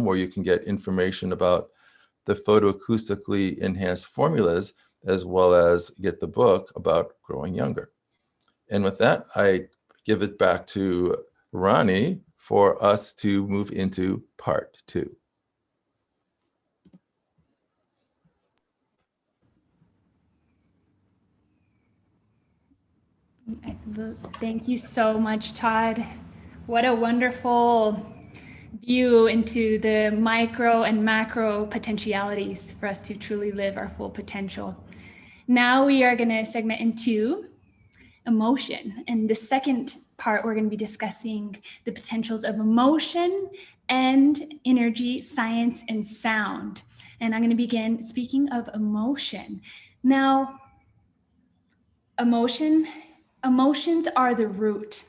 S4: where you can get information about the photoacoustically enhanced formulas, as well as get the book about growing younger. And with that, I give it back to Ronnie for us to move into part 2.
S5: Thank you so much, Todd. What a wonderful view into the micro and macro potentialities for us to truly live our full potential. Now we are going to segment into emotion. And the second part, we're going to be discussing the potentials of emotion and energy, science, and sound. And I'm going to begin speaking of emotion. Now, emotions are the root.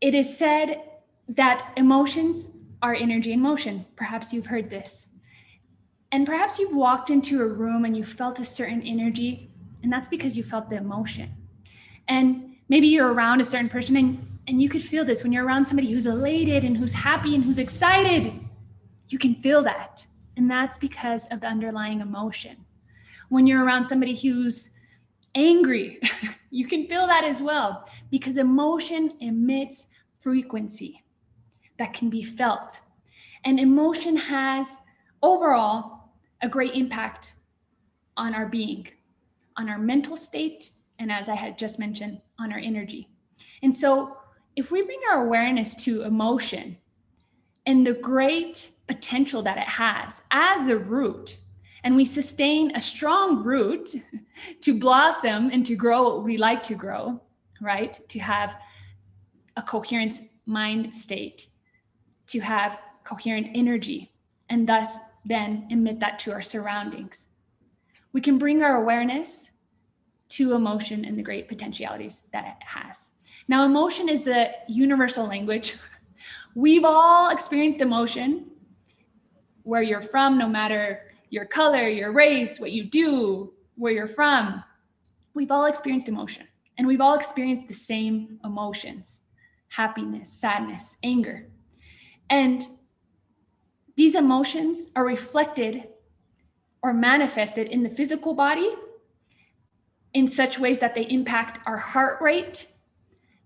S5: It is said that emotions are energy in motion. Perhaps you've heard this. And perhaps you've walked into a room and you felt a certain energy, and that's because you felt the emotion. And maybe you're around a certain person and you could feel this when you're around somebody who's elated and who's happy and who's excited. You can feel that. And that's because of the underlying emotion. When you're around somebody who's angry, you can feel that as well, because emotion emits frequency that can be felt. And emotion has overall a great impact on our being, on our mental state, and as I had just mentioned, on our energy. And so if we bring our awareness to emotion and the great potential that it has as the root, and we sustain a strong root to blossom and to grow what we like to grow, right? To have a coherent mind state, to have coherent energy, and thus then emit that to our surroundings. We can bring our awareness to emotion and the great potentialities that it has. Now, emotion is the universal language. We've all experienced emotion, where you're from, no matter your color, your race, what you do, where you're from. We've all experienced emotion, and we've all experienced the same emotions: happiness, sadness, anger. And these emotions are reflected or manifested in the physical body in such ways that they impact our heart rate,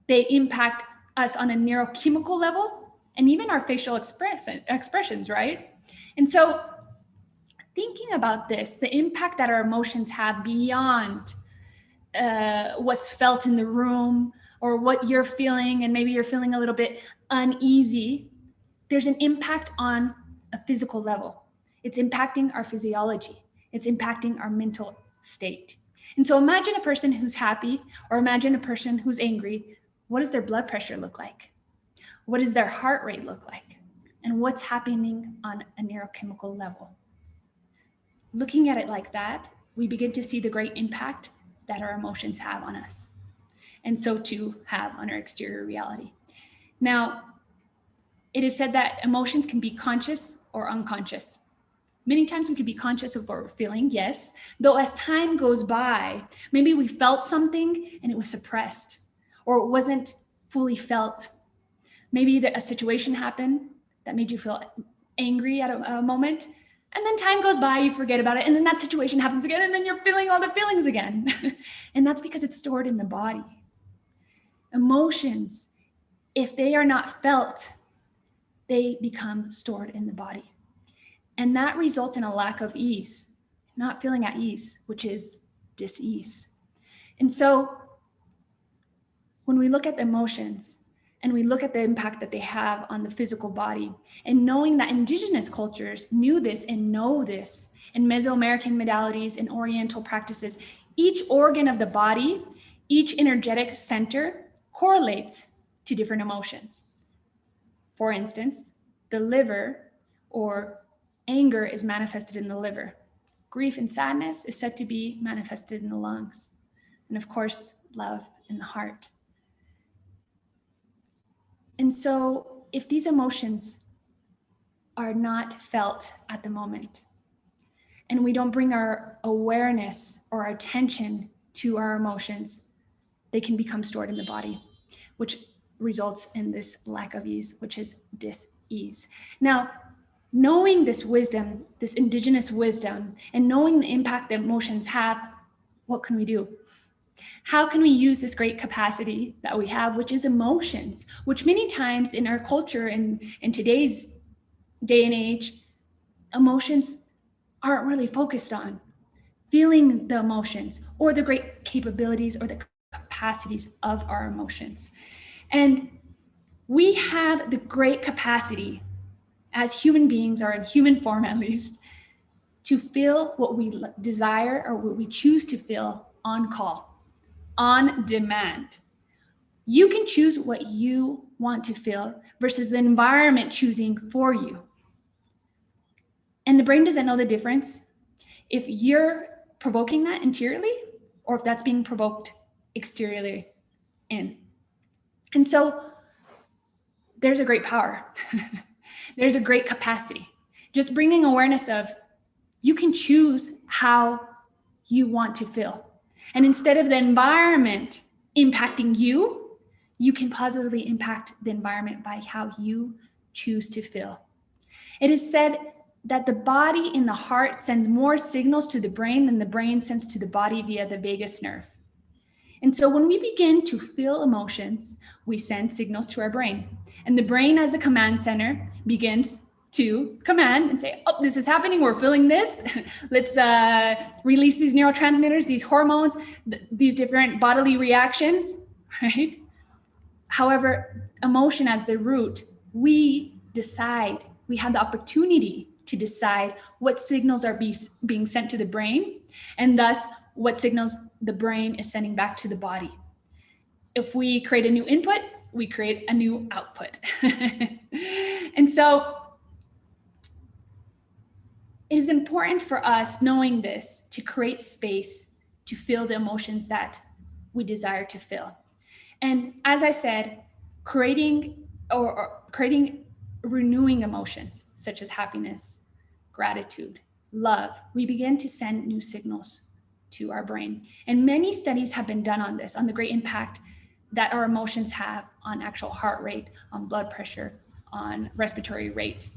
S5: they impact us on a neurochemical level, and even our facial expressions, right? And so thinking about this, the impact that our emotions have beyond what's felt in the room or what you're feeling, and maybe you're feeling a little bit uneasy, there's an impact on a physical level. It's impacting our physiology. It's impacting our mental state. And so imagine a person who's happy, or imagine a person who's angry. What does their blood pressure look like? What does their heart rate look like? And what's happening on a neurochemical level? Looking at it like that, we begin to see the great impact that our emotions have on us, and so too have on our exterior reality. Now, it is said that emotions can be conscious or unconscious. Many times we could be conscious of what we're feeling, yes, though as time goes by, maybe we felt something and it was suppressed, or it wasn't fully felt. Maybe a situation happened that made you feel angry at a moment, and then time goes by, you forget about it, and then that situation happens again, and then you're feeling all the feelings again. And that's because it's stored in the body. Emotions, if they are not felt, they become stored in the body. And that results in a lack of ease, not feeling at ease, which is dis-ease. And so when we look at the emotions and we look at the impact that they have on the physical body, and knowing that indigenous cultures knew this and know this in Mesoamerican modalities and Oriental practices, each organ of the body, each energetic center correlates to different emotions. For instance, the liver, or anger, is manifested in the liver. Grief and sadness is said to be manifested in the lungs. And of course, love in the heart. And so if these emotions are not felt at the moment, and we don't bring our awareness or our attention to our emotions, they can become stored in the body, which results in this lack of ease, which is dis-ease. Now, knowing this wisdom, this indigenous wisdom, and knowing the impact that emotions have, what can we do? How can we use this great capacity that we have, which is emotions, which many times in our culture and in today's day and age, emotions aren't really focused on feeling the emotions or the great capabilities or the capacities of our emotions. And We have the great capacity as human beings, or in human form at least, to feel what we desire or what we choose to feel on call, on demand. You can choose what you want to feel versus the environment choosing for you. And the brain doesn't know the difference if you're provoking that interiorly or if that's being provoked exteriorly in. And so there's a great power. There's a great capacity. Just bringing awareness of you can choose how you want to feel. And instead of the environment impacting you, you can positively impact the environment by how you choose to feel. It is said that the body in the heart sends more signals to the brain than the brain sends to the body via the vagus nerve. And so when we begin to feel emotions, we send signals to our brain. And the brain, as a command center, begins to command and say, oh, this is happening, we're feeling this. Let's release these neurotransmitters, these hormones, these different bodily reactions, right? However, emotion as the root, we decide, we have the opportunity to decide what signals are being sent to the brain, and thus what signals the brain is sending back to the body. If we create a new input, we create a new output. And so it is important for us, knowing this, to create space to feel the emotions that we desire to feel. And as I said, creating renewing emotions such as happiness, gratitude, love, we begin to send new signals to our brain. And many studies have been done on this, on the great impact that our emotions have on actual heart rate, on blood pressure, on respiratory rate,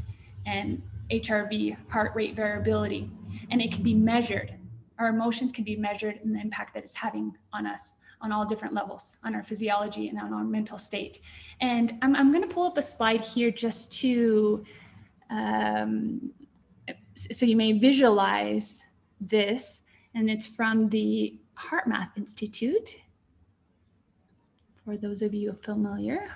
S5: and HRV, heart rate variability. And it can be measured. Our emotions can be measured in the impact that it's having on us on all different levels, on our physiology and on our mental state. And I'm going to pull up a slide here just to, so you may visualize this. And it's from the HeartMath Institute, for those of you familiar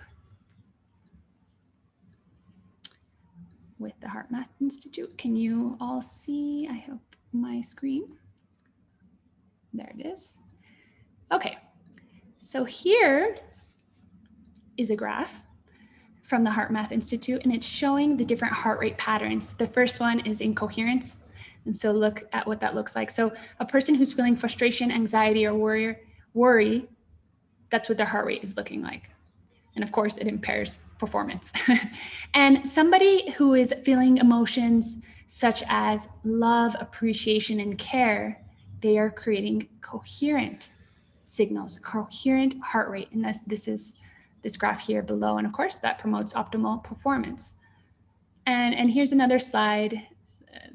S5: with the HeartMath Institute. Can you all see, I hope, my screen? There it is. Okay, so here is a graph from the HeartMath Institute, and it's showing the different heart rate patterns. The first one is incoherence. And so look at what that looks like. So a person who's feeling frustration, anxiety, or worry, that's what their heart rate is looking like. And of course, it impairs performance. And somebody who is feeling emotions such as love, appreciation, and care, they are creating coherent signals, coherent heart rate. And this is this graph here below. And of course, that promotes optimal performance. And here's another slide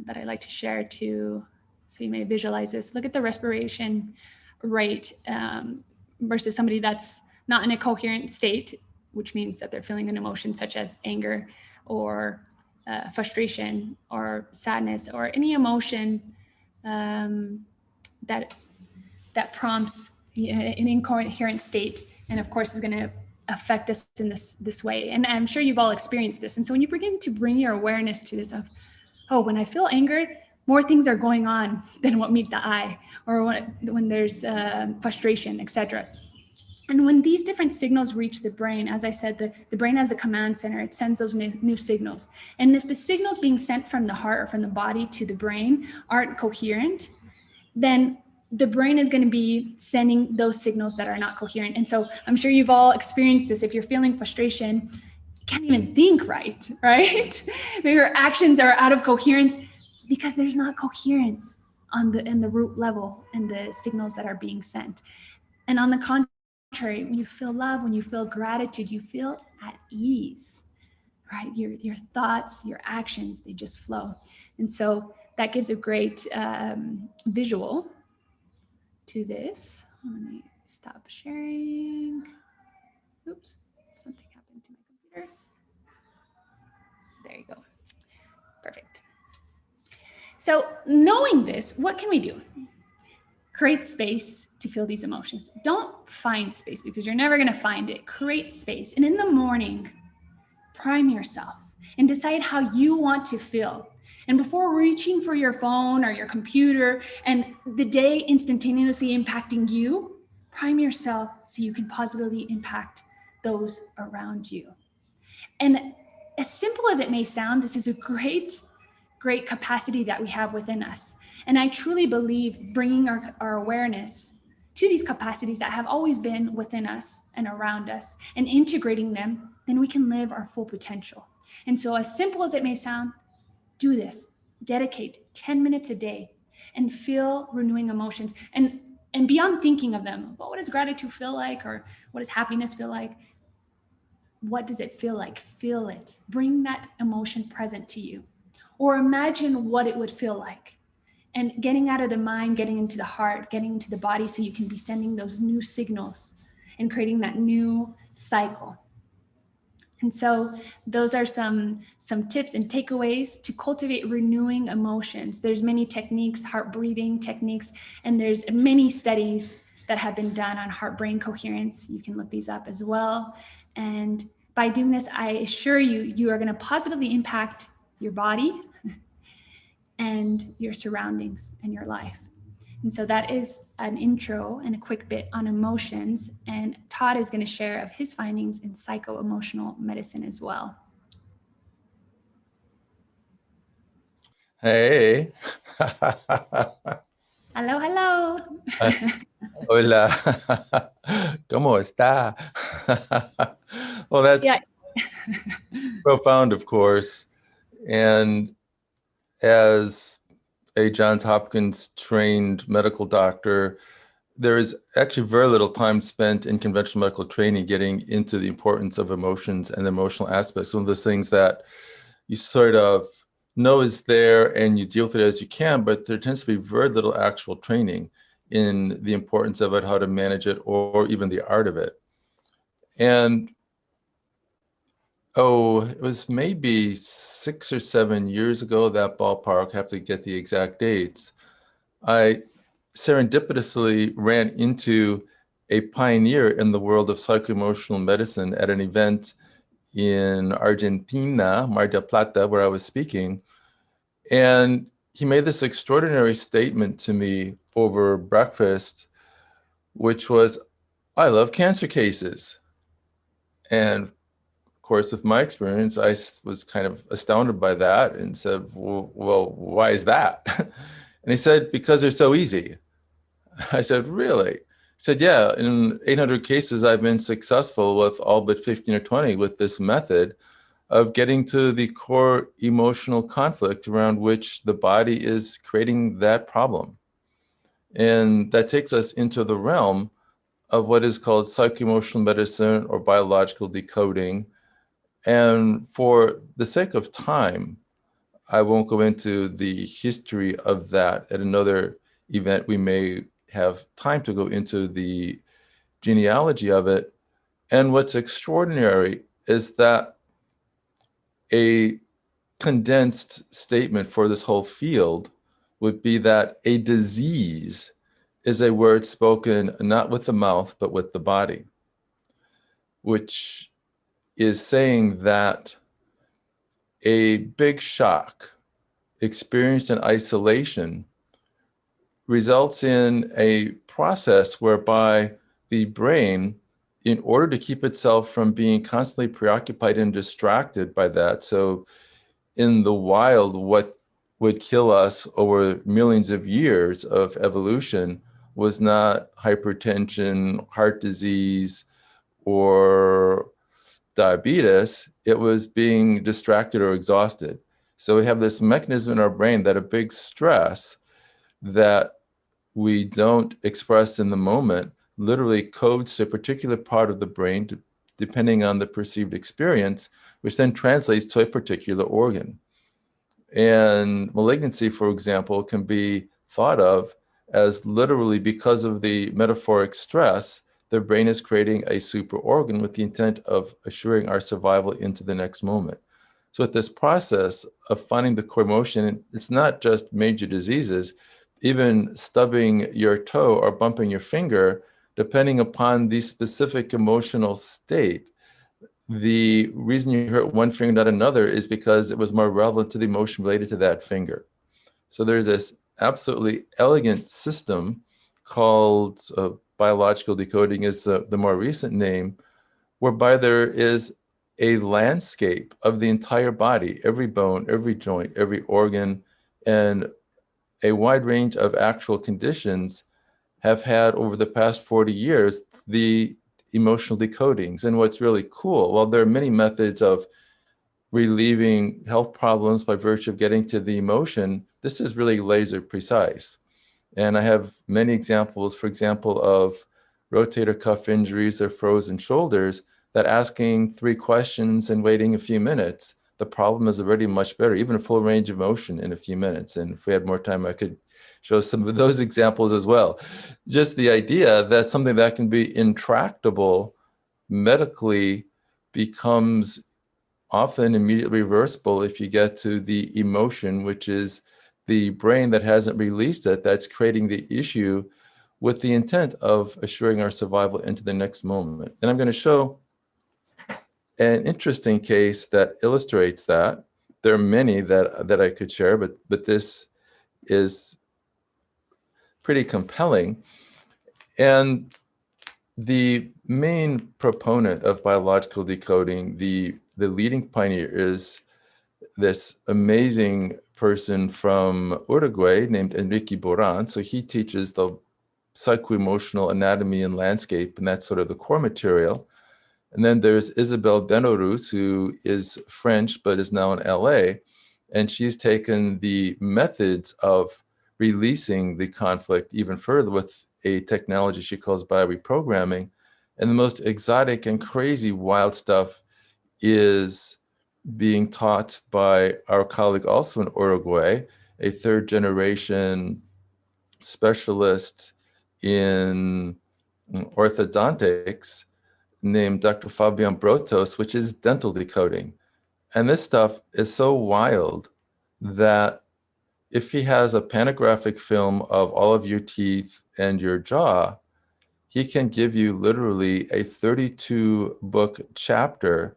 S5: that I like to share too, so you may visualize this. Look at the respiration rate versus somebody that's not in a coherent state, which means that they're feeling an emotion such as anger or frustration or sadness or any emotion that prompts an incoherent state, and of course is going to affect us in this way. And I'm sure you've all experienced this. And so when you begin to bring your awareness to this of, oh, when I feel anger, more things are going on than what meet the eye, or when there's frustration, etc. And when these different signals reach the brain, as I said, the brain has a command center, it sends those new signals. And if the signals being sent from the heart or from the body to the brain aren't coherent, then the brain is going to be sending those signals that are not coherent. And so I'm sure you've all experienced this. If you're feeling frustration, you can't even think right? Maybe your actions are out of coherence because there's not coherence in the root level and the signals that are being sent. And on the contrary, when you feel love, when you feel gratitude, you feel at ease, right? Your thoughts, your actions, they just flow. And so that gives a great visual to this. Let me stop sharing. Oops, something happened to my computer. There you go. Perfect. So knowing this, what can we do? Create space to feel these emotions. Don't find space because you're never going to find it. Create space. And in the morning, prime yourself and decide how you want to feel. And before reaching for your phone or your computer and the day instantaneously impacting you, prime yourself so you can positively impact those around you. And as simple as it may sound, this is a great capacity that we have within us. And I truly believe bringing our awareness to these capacities that have always been within us and around us and integrating them, then we can live our full potential. And so as simple as it may sound, do this. Dedicate 10 minutes a day and feel renewing emotions. And beyond thinking of them, what does gratitude feel like? Or what does happiness feel like? What does it feel like? Feel it. Bring that emotion present to you. Or imagine what it would feel like. And getting out of the mind, getting into the heart, getting into the body so you can be sending those new signals and creating that new cycle. And so those are some tips and takeaways to cultivate renewing emotions. There's many techniques, heart breathing techniques, and there's many studies that have been done on heart-brain coherence. You can look these up as well. And by doing this, I assure you, you are going to positively impact your body and your surroundings and your life. And so that is an intro and a quick bit on emotions. And Todd is going to share of his findings in psycho-emotional medicine as well.
S4: Hey.
S5: Hello, hello.
S4: Hola. ¿Cómo está? Well, that's profound, of course. And as a Johns Hopkins trained medical doctor, there is actually very little time spent in conventional medical training getting into the importance of emotions and the emotional aspects. Some of those things that you sort of know is there and you deal with it as you can, but there tends to be very little actual training in the importance of it, how to manage it, or even the art of it. And it was maybe 6 or 7 years ago, that ballpark, I have to get the exact dates. I serendipitously ran into a pioneer in the world of psycho-emotional medicine at an event in Argentina, Mar del Plata, where I was speaking. And he made this extraordinary statement to me over breakfast, which was, "I love cancer cases." And of course, with my experience, I was kind of astounded by that and said, well, why is that? And he said, because they're so easy. I said, really? He said, yeah, in 800 cases, I've been successful with all but 15 or 20 with this method of getting to the core emotional conflict around which the body is creating that problem. And that takes us into the realm of what is called psycho-emotional medicine or biological decoding. And for the sake of time, I won't go into the history of that. At another event, we may have time to go into the genealogy of it. And what's extraordinary is that a condensed statement for this whole field would be that a disease is a word spoken not with the mouth, but with the body, which is saying that a big shock experienced in isolation results in a process whereby the brain, in order to keep itself from being constantly preoccupied and distracted by that, so in the wild, what would kill us over millions of years of evolution was not hypertension, heart disease, or diabetes, it was being distracted or exhausted. So we have this mechanism in our brain that a big stress that we don't express in the moment literally codes to a particular part of the brain depending on the perceived experience, which then translates to a particular organ. And malignancy, for example, can be thought of as literally because of the metaphoric stress, the brain is creating a super organ with the intent of assuring our survival into the next moment. So at this process of finding the core emotion, it's not just major diseases, even stubbing your toe or bumping your finger, depending upon the specific emotional state, the reason you hurt one finger, not another, is because it was more relevant to the emotion related to that finger. So there's this absolutely elegant system called biological decoding is the more recent name, whereby there is a landscape of the entire body, every bone, every joint, every organ, and a wide range of actual conditions have had over the past 40 years the emotional decodings. And what's really cool, well, there are many methods of relieving health problems by virtue of getting to the emotion. This is really laser precise. And I have many examples, for example, of rotator cuff injuries or frozen shoulders, that asking 3 questions and waiting a few minutes, the problem is already much better, even a full range of motion in a few minutes. And if we had more time, I could show some of those examples as well. Just the idea that something that can be intractable medically becomes often immediately reversible if you get to the emotion, which is the brain that hasn't released it, that's creating the issue with the intent of assuring our survival into the next moment. And I'm going to show an interesting case that illustrates that. There are many that I could share, but this is pretty compelling. And the main proponent of biological decoding, the leading pioneer, is this amazing person from Uruguay named Enrique Boran. So he teaches the psycho-emotional anatomy and landscape, and that's sort of the core material. And then there's Isabelle Benorus, who is French but is now in LA, and she's taken the methods of releasing the conflict even further with a technology she calls bioreprogramming. And the most exotic and crazy wild stuff is being taught by our colleague also in Uruguay, a 3rd generation specialist in orthodontics named Dr. Fabian Brotos, which is dental decoding. And this stuff is so wild that if he has a panographic film of all of your teeth and your jaw, he can give you literally a 32-book chapter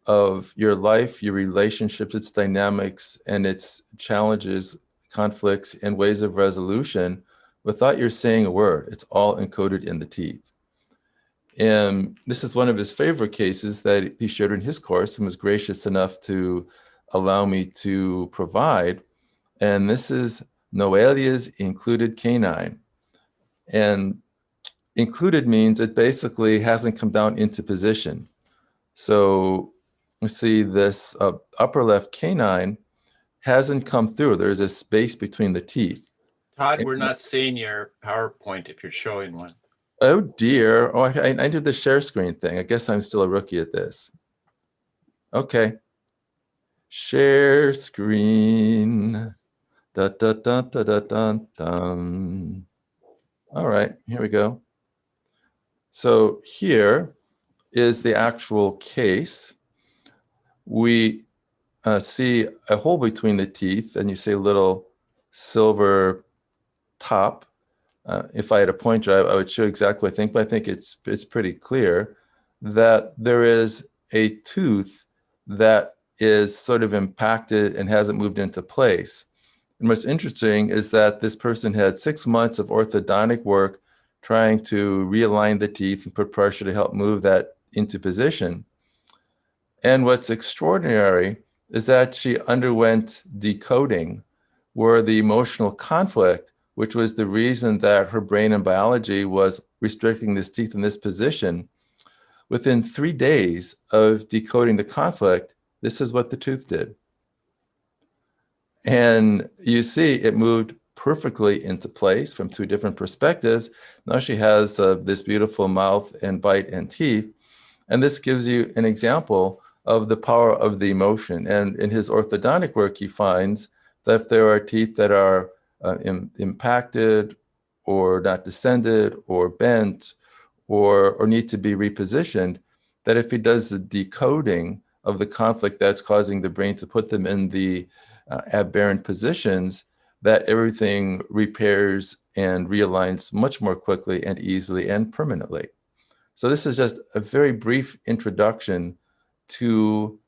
S4: of your life, your relationships, its dynamics, and its challenges, conflicts, and ways of resolution without your saying a word. It's all encoded in the teeth. And this is one of his favorite cases that he shared in his course and was gracious enough to allow me to provide. And this is Noelia's included canine. And included means it basically hasn't come down into position. So you see this upper left canine hasn't come through. There's a space between the teeth.
S3: Todd, we're not seeing your PowerPoint if you're showing one.
S4: Oh dear. Oh, I did the share screen thing. I guess I'm still a rookie at this. Okay. Share screen. Da, da, da, da, da, da, da. All right, here we go. So here is the actual case. We see a hole between the teeth, and you see a little silver top. If I had a pointer, I would show exactly what I think, but I think it's pretty clear that there is a tooth that is sort of impacted and hasn't moved into place. And what's interesting is that this person had 6 months of orthodontic work trying to realign the teeth and put pressure to help move that into position. And what's extraordinary is that she underwent decoding, where the emotional conflict, which was the reason that her brain and biology was restricting this teeth in this position, within 3 days of decoding the conflict, this is what the tooth did. And you see it moved perfectly into place from 2 different perspectives. Now she has this beautiful mouth and bite and teeth. And this gives you an example of the power of the emotion. And in his orthodontic work, he finds that if there are teeth that are impacted or not descended or bent or need to be repositioned, that if he does the decoding of the conflict that's causing the brain to put them in the aberrant positions, that everything repairs and realigns much more quickly and easily and permanently. So this is just a very brief introduction to,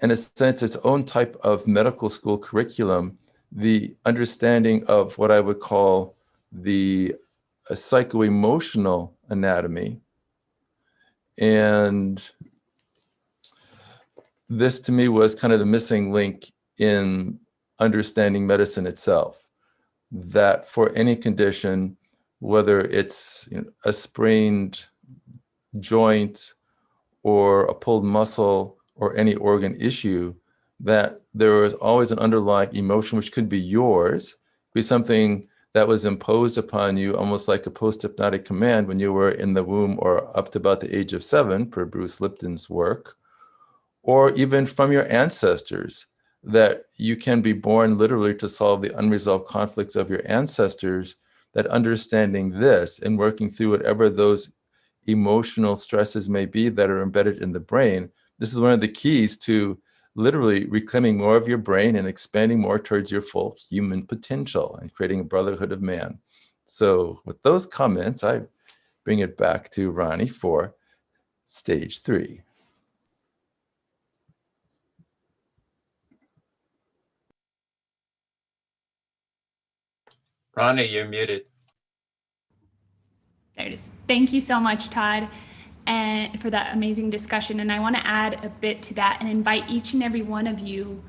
S4: in a sense, its own type of medical school curriculum, the understanding of what I would call the psycho-emotional anatomy. And this to me was kind of the missing link in understanding medicine itself, that for any condition, whether it's a sprained joint or a pulled muscle or any organ issue, that there is always an underlying emotion, which could be yours, be something that was imposed upon you almost like a post-hypnotic command when you were in the womb or up to about the age of 7, per Bruce Lipton's work, or even from your ancestors, that you can be born literally to solve the unresolved conflicts of your ancestors, that understanding this and working through whatever those emotional stresses may be that are embedded in the brain, this is one of the keys to literally reclaiming more of your brain and expanding more towards your full human potential and creating a brotherhood of man. So with those comments, I bring it back to Ronnie for stage 3.
S3: Ronnie, you're muted.
S5: There it is. Thank you so much, Todd, and for that amazing discussion. And I want to add a bit to that and invite each and every one of you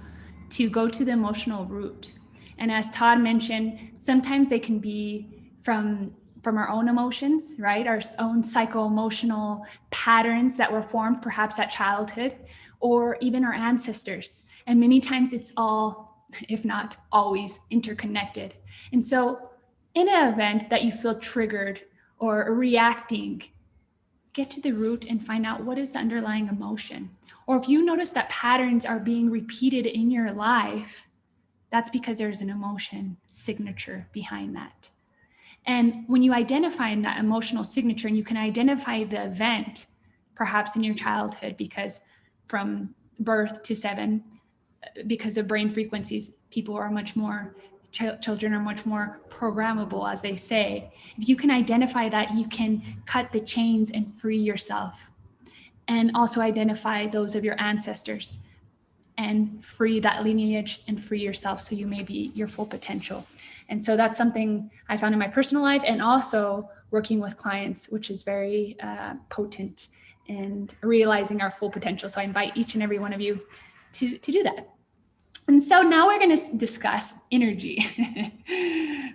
S5: to go to the emotional root. And as Todd mentioned, sometimes they can be from our own emotions, right? Our own psycho-emotional patterns that were formed perhaps at childhood, or even our ancestors. And many times it's all, if not always, interconnected. And so in an event that you feel triggered or reacting, get to the root and find out what is the underlying emotion. Or if you notice that patterns are being repeated in your life, that's because there's an emotion signature behind that. And when you identify in that emotional signature, and you can identify the event, perhaps in your childhood, because from birth to 7, because of brain frequencies, people are much more, children are much more programmable, as they say. If you can identify that, you can cut the chains and free yourself. And also identify those of your ancestors and free that lineage and free yourself so you may be your full potential. And so that's something I found in my personal life, and also working with clients, which is very potent in realizing our full potential. So I invite each and every one of you to do that. And so now we're going to discuss energy.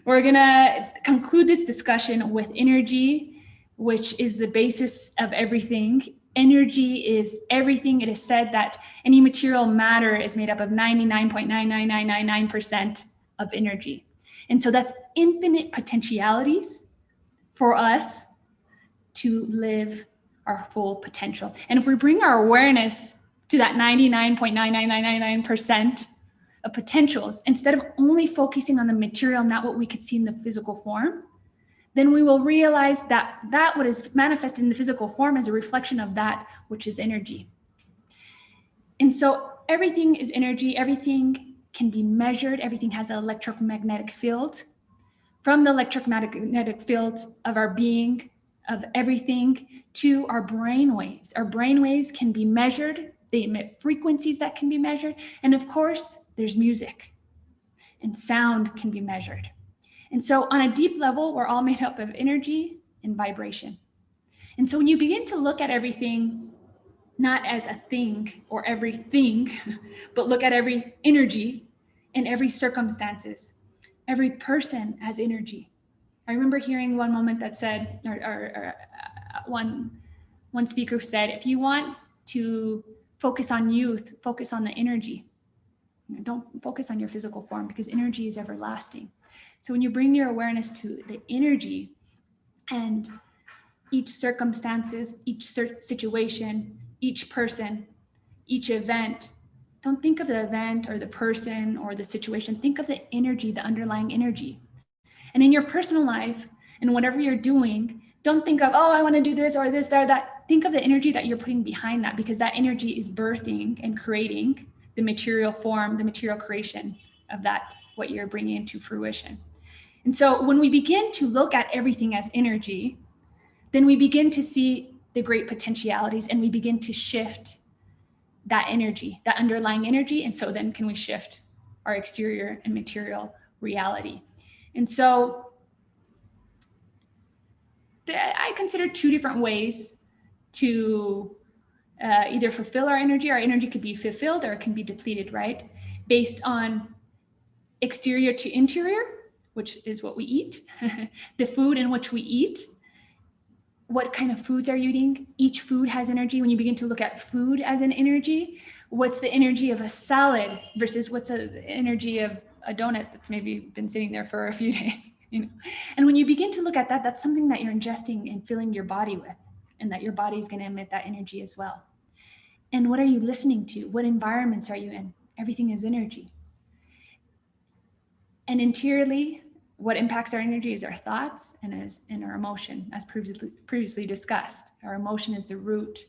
S5: We're going to conclude this discussion with energy, which is the basis of everything. Energy is everything. It is said that any material matter is made up of 99.99999% of energy. And so that's infinite potentialities for us to live our full potential. And if we bring our awareness to that 99.99999% of potentials, instead of only focusing on the material, not what we could see in the physical form, then we will realize that what is manifested in the physical form is a reflection of that which is energy. And so everything is energy, everything can be measured, everything has an electromagnetic field. From the electromagnetic field of our being, of everything, to our brain waves. Our brain waves can be measured, they emit frequencies that can be measured, and of course, there's music, and sound can be measured. And so on a deep level, we're all made up of energy and vibration. And so when you begin to look at everything, not as a thing or everything, but look at every energy in every circumstances, every person has energy. I remember hearing one moment that said, one speaker said, if you want to focus on youth, focus on the energy. Don't focus on your physical form, because energy is everlasting. So when you bring your awareness to the energy and each circumstances, each situation, each person, each event, don't think of the event or the person or the situation. Think of the energy, the underlying energy. And in your personal life and whatever you're doing, don't think of, oh, I want to do this or this, that. Think of the energy that you're putting behind that, because that energy is birthing and creating the material form, the material creation of that, what you're bringing into fruition. And so when we begin to look at everything as energy, then we begin to see the great potentialities, and we begin to shift that energy, that underlying energy. And so then can we shift our exterior and material reality? And so I consider two different ways to either fulfill our energy. Our energy could be fulfilled or it can be depleted, right? Based on exterior to interior, which is what we eat, the food in which we eat, what kind of foods are you eating? Each food has energy. When you begin to look at food as an energy, what's the energy of a salad versus what's the energy of a donut that's maybe been sitting there for a few days, you know? And when you begin to look at that, that's something that you're ingesting and filling your body with, and that your body is going to emit that energy as well. And what are you listening to? What environments are you in? Everything is energy. And interiorly, what impacts our energy is our thoughts and our emotion, as previously discussed. Our emotion is the root,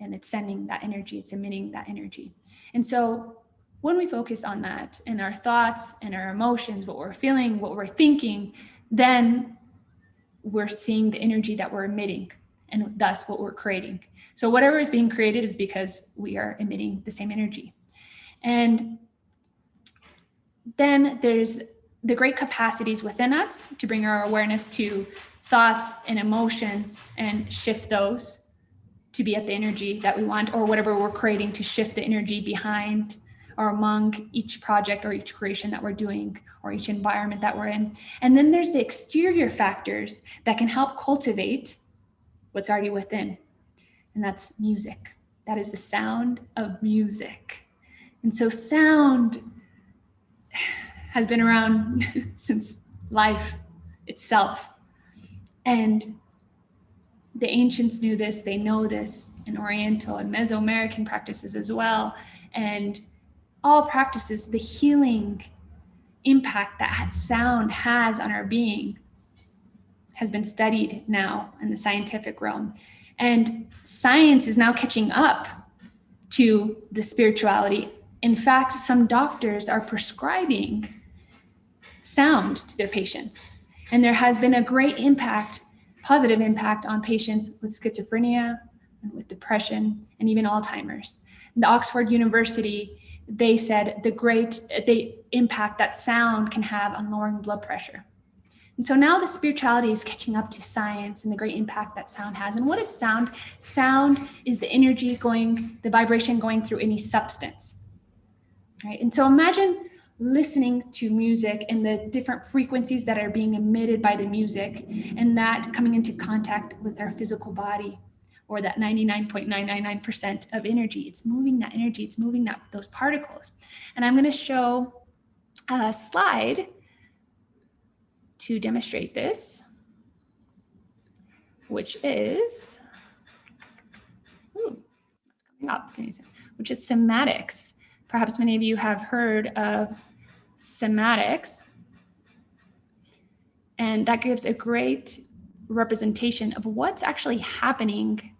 S5: and it's sending that energy, it's emitting that energy. And so when we focus on that and our thoughts and our emotions, what we're feeling, what we're thinking, then we're seeing the energy that we're emitting, and thus what we're creating. So whatever is being created is because we are emitting the same energy. And then there's the great capacities within us to bring our awareness to thoughts and emotions and shift those to be at the energy that we want, or whatever we're creating, to shift the energy behind or among each project or each creation that we're doing or each environment that we're in. And then there's the exterior factors that can help cultivate what's already within. And that's music. That is the sound of music. And so sound has been around since life itself. And the ancients knew this, they know this in Oriental and Mesoamerican practices as well. And all practices, the healing impact that sound has on our being has been studied now in the scientific realm. And science is now catching up to the spirituality. In fact, some doctors are prescribing sound to their patients. And there has been a great impact, positive impact on patients with schizophrenia and with depression and even Alzheimer's. The Oxford University, they said the impact that sound can have on lowering blood pressure. And so now the spirituality is catching up to science and the great impact that sound has. And what is sound? Sound is the energy the vibration going through any substance, right? And so imagine listening to music and the different frequencies that are being emitted by the music, and that coming into contact with our physical body, or that 99.999% of energy. It's moving that energy, it's moving those particles. And I'm going to show a slide to demonstrate this, which is, which is cymatics. Perhaps many of you have heard of cymatics, and that gives a great representation of what's actually happening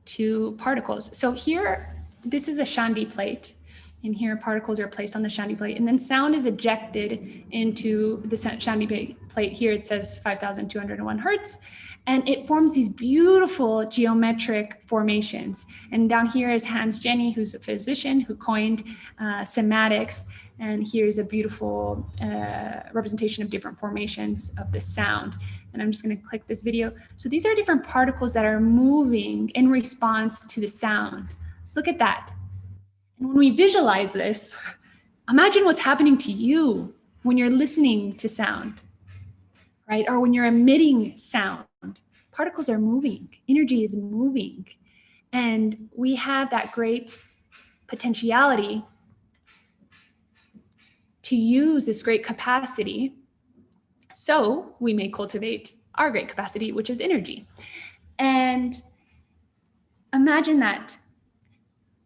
S5: to particles. So here, this is a Shandy plate, and here particles are placed on the Shandy plate, and then sound is ejected into the Shandy plate. Here it says 5,201 hertz, and it forms these beautiful geometric formations. And down here is Hans Jenny, who's a physician who coined cymatics, and here's a beautiful representation of different formations of the sound. And I'm just going to click this video. So these are different particles that are moving in response to the sound. Look at that. And when we visualize this, imagine what's happening to you when you're listening to sound, right? Or when you're emitting sound. Particles are moving, energy is moving. And we have that great potentiality to use this great capacity, so we may cultivate our great capacity, which is energy. And imagine that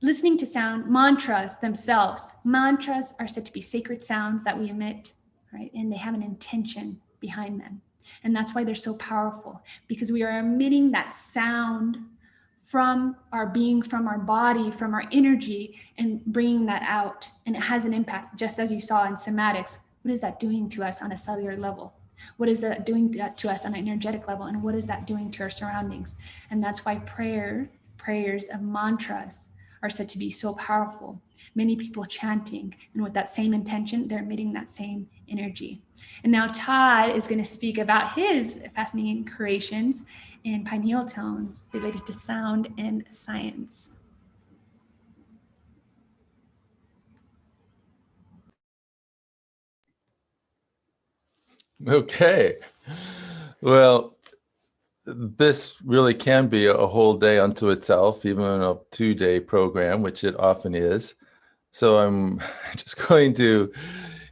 S5: listening to sound, mantras themselves. Mantras are said to be sacred sounds that we emit, right? And they have an intention behind them. And that's why they're so powerful, because we are emitting that sound from our being, from our body, from our energy, and bringing that out. And it has an impact, just as you saw in cymatics. What is that doing to us on a cellular level? What is that doing to us on an energetic level? And what is that doing to our surroundings? And that's why prayer prayers of mantras are said to be so powerful. Many people chanting, and with that same intention, they're emitting that same energy. And now Todd is going to speak about his fascinating creations in pineal tones related to sound and science.
S4: Okay. Well, this really can be a whole day unto itself, even a 2-day program, which it often is. So I'm just going to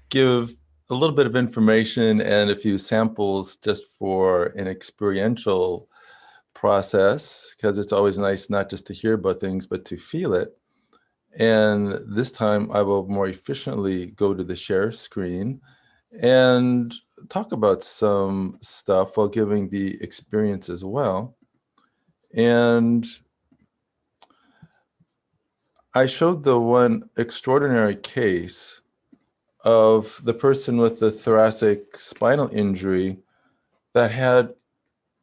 S4: give a little bit of information and a few samples just for an experiential process, because it's always nice not just to hear about things, but to feel it. And this time I will more efficiently go to the share screen and talk about some stuff while giving the experience as well. And I showed the one extraordinary case of the person with the thoracic spinal injury that had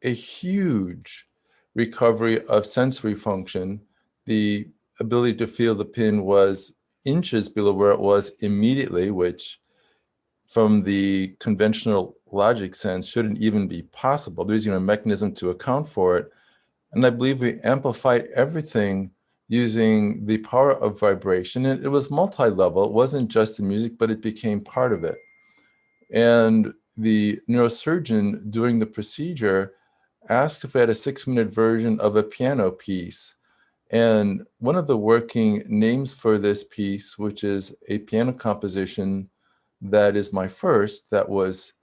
S4: a huge recovery of sensory function. The ability to feel the pin was inches below where it was immediately, which from the conventional logic sense shouldn't even be possible. There's even a mechanism to account for it. And I believe we amplified everything using the power of vibration. And it was multi-level. It wasn't just the music, but it became part of it. And the neurosurgeon doing the procedure asked if I had a 6-minute version of a piano piece. And one of the working names for this piece, which is a piano composition that is my first, that was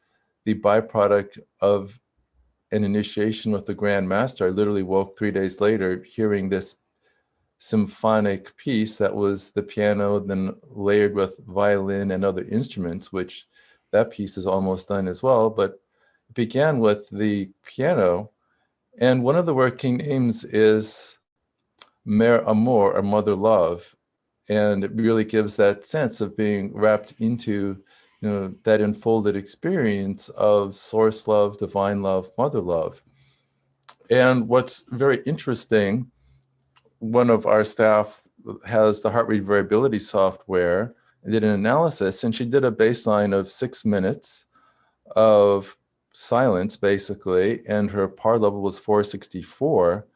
S4: the byproduct of an initiation with the Grand Master. I literally woke 3 days later hearing this symphonic piece that was the piano, then layered with violin and other instruments, which that piece is almost done as well. But it began with the piano. And one of the working names is Mère Amour, or Mother Love. And it really gives that sense of being wrapped into, that unfolded experience of source love, divine love, mother love. And what's very interesting, one of our staff has the heart rate variability software and did an analysis, and she did a baseline of 6 minutes of silence, basically, and her PAR level was 464.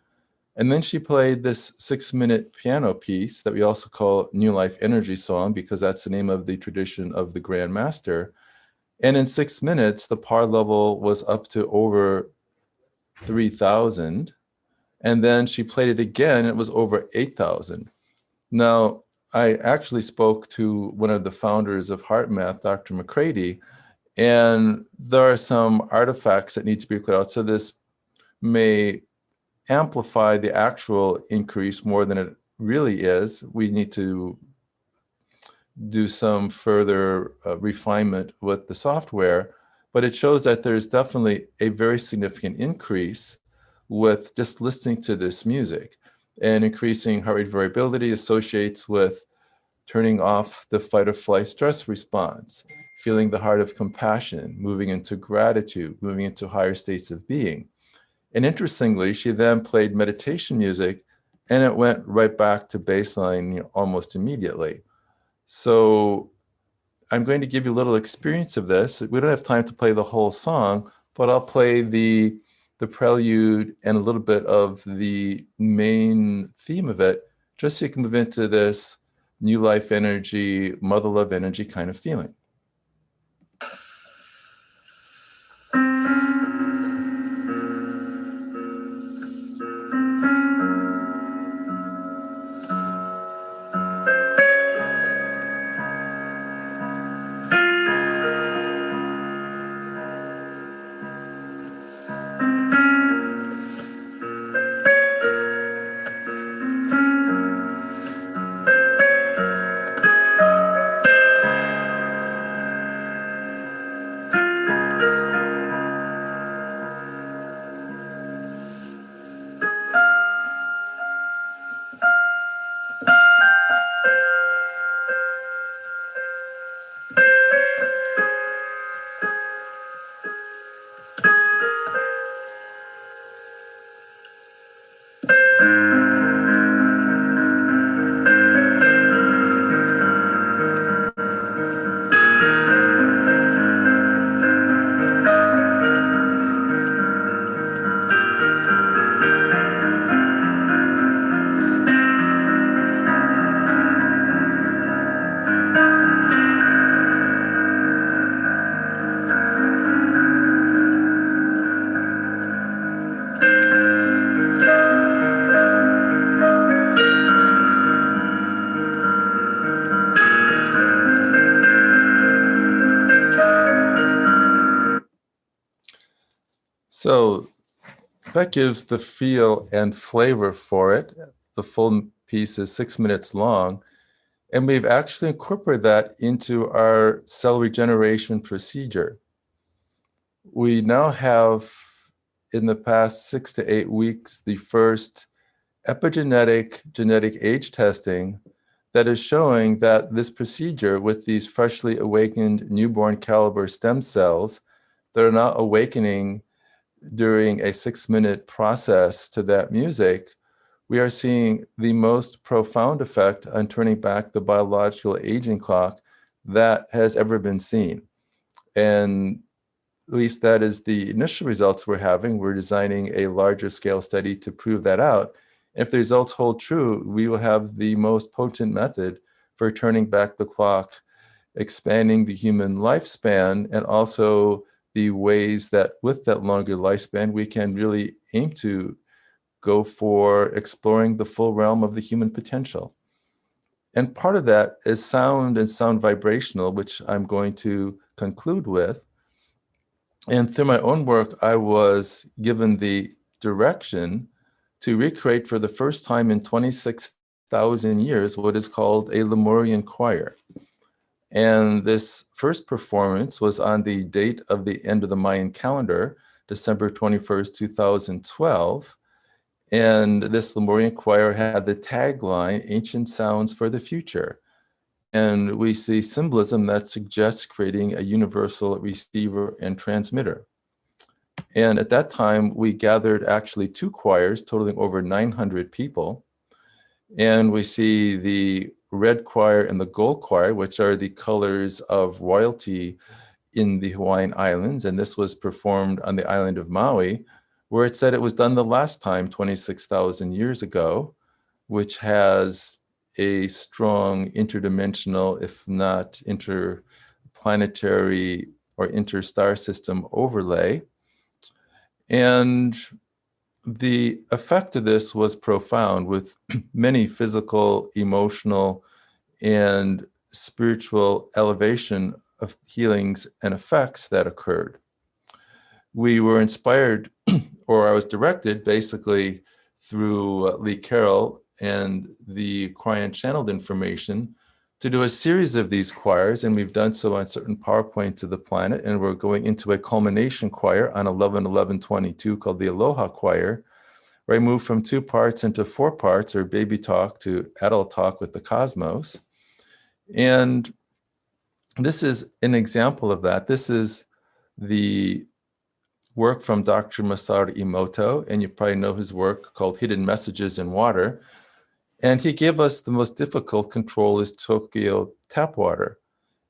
S4: And then she played this 6-minute piano piece that we also call New Life Energy Song, because that's the name of the tradition of the Grand Master. And in 6 minutes, the PAR level was up to over 3,000. And then she played it again, it was over 8,000. Now, I actually spoke to one of the founders of HeartMath, Dr. McCready, and there are some artifacts that need to be cleared out. So this may amplify the actual increase more than it really is. We need to do some further refinement with the software, but it shows that there's definitely a very significant increase with just listening to this music. And increasing heart rate variability associates with turning off the fight or flight stress response, feeling the heart of compassion, moving into gratitude, moving into higher states of being. And interestingly, she then played meditation music and it went right back to baseline almost immediately. So I'm going to give you a little experience of this. We don't have time to play the whole song, but I'll play the prelude and a little bit of the main theme of it, just so you can move into this new life energy, mother love energy kind of feeling. So that gives the feel and flavor for it. The full piece is 6 minutes long. And we've actually incorporated that into our cell regeneration procedure. We now have, in the past 6 to 8 weeks, the first epigenetic genetic age testing that is showing that this procedure with these freshly awakened newborn caliber stem cells that are now awakening during a 6-minute process to that music, we are seeing the most profound effect on turning back the biological aging clock that has ever been seen. And at least that is the initial results we're having. We're designing a larger scale study to prove that out. If the results hold true, we will have the most potent method for turning back the clock, expanding the human lifespan, and also the ways that with that longer lifespan, we can really aim to go for exploring the full realm of the human potential. And part of that is sound and sound vibrational, which I'm going to conclude with. And through my own work, I was given the direction to recreate for the first time in 26,000 years what is called a Lemurian choir. And this first performance was on the date of the end of the Mayan calendar, December 21st, 2012. And this Lemurian choir had the tagline, Ancient Sounds for the Future. And we see symbolism that suggests creating a universal receiver and transmitter. And at that time, we gathered actually 2 choirs totaling over 900 people. And we see the red choir and the gold choir, which are the colors of royalty in the Hawaiian Islands. And this was performed on the island of Maui, where it said it was done the last time 26,000 years ago, which has a strong interdimensional, if not interplanetary or interstar system overlay. And the effect of this was profound, with many physical, emotional, and spiritual elevation of healings and effects that occurred. We were inspired, or I was directed basically through Lee Carroll and the Cryon channeled information to do a series of these choirs, and we've done so on certain power points of the planet, and we're going into a culmination choir on 11/11/22 called the Aloha Choir, where I move from 2 parts into 4 parts, or baby talk to adult talk with the cosmos. And this is an example of that. This is the work from Dr. Masaru Emoto, and you probably know his work called Hidden Messages in Water. And he gave us the most difficult control is Tokyo tap water.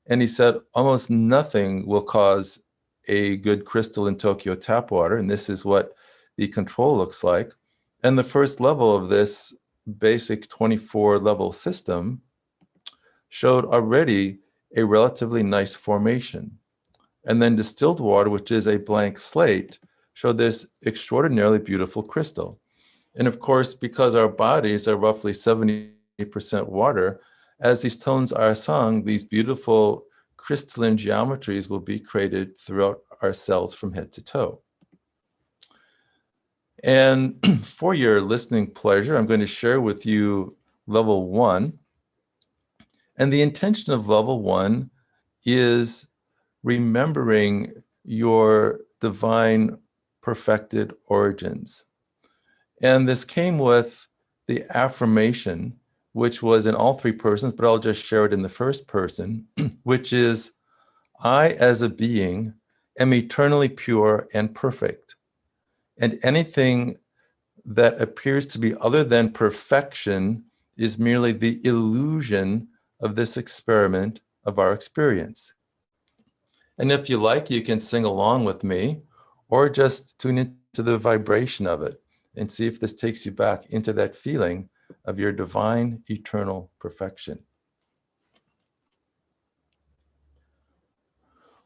S4: And he said almost nothing will cause a good crystal in Tokyo tap water. And this is what the control looks like. And the first level of this basic 24-level system showed already a relatively nice formation. And then distilled water, which is a blank slate, showed this extraordinarily beautiful crystal. And of course, because our bodies are roughly 70% water, as these tones are sung, these beautiful crystalline geometries will be created throughout our cells from head to toe. And for your listening pleasure, I'm going to share with you level 1. And the intention of level 1 is remembering your divine perfected origins. And this came with the affirmation, which was in all 3 persons, but I'll just share it in the first person, which is, I as a being am eternally pure and perfect. And anything that appears to be other than perfection is merely the illusion of this experiment of our experience. And if you like, you can sing along with me, or just tune into the vibration of it and see if this takes you back into that feeling of your divine eternal perfection.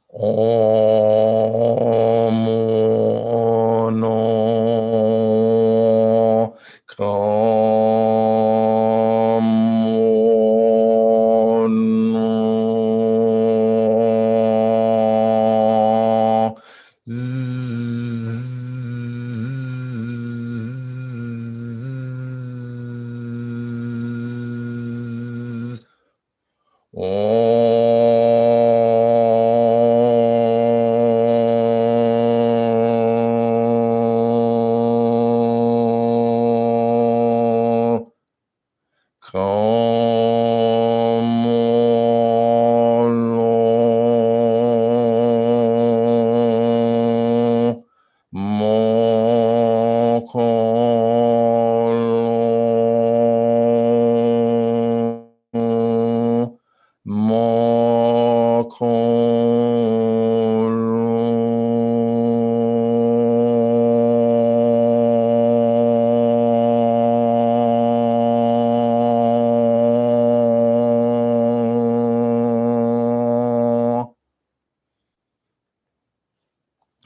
S4: Om no kam no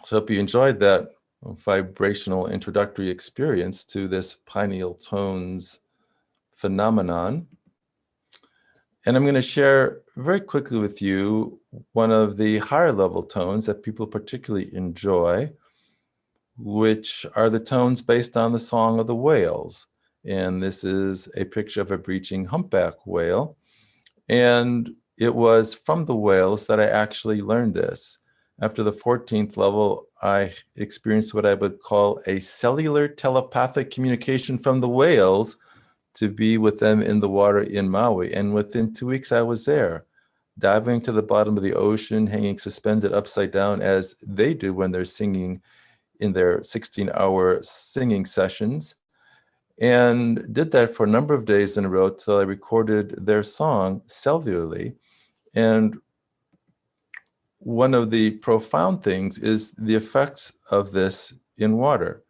S4: So I hope you enjoyed that vibrational introductory experience to this pineal tones phenomenon. And I'm going to share very quickly with you one of the higher level tones that people particularly enjoy, which are the tones based on the song of the whales. And this is a picture of a breaching humpback whale. And it was from the whales that I actually learned this. After the 14th level, I experienced what I would call a cellular telepathic communication from the whales to be with them in the water in Maui. And within 2 weeks, I was there, diving to the bottom of the ocean, hanging suspended upside down as they do when they're singing in their 16-hour singing sessions, and did that for a number of days in a row till I recorded their song cellularly. And one of the profound things is the effects of this in water.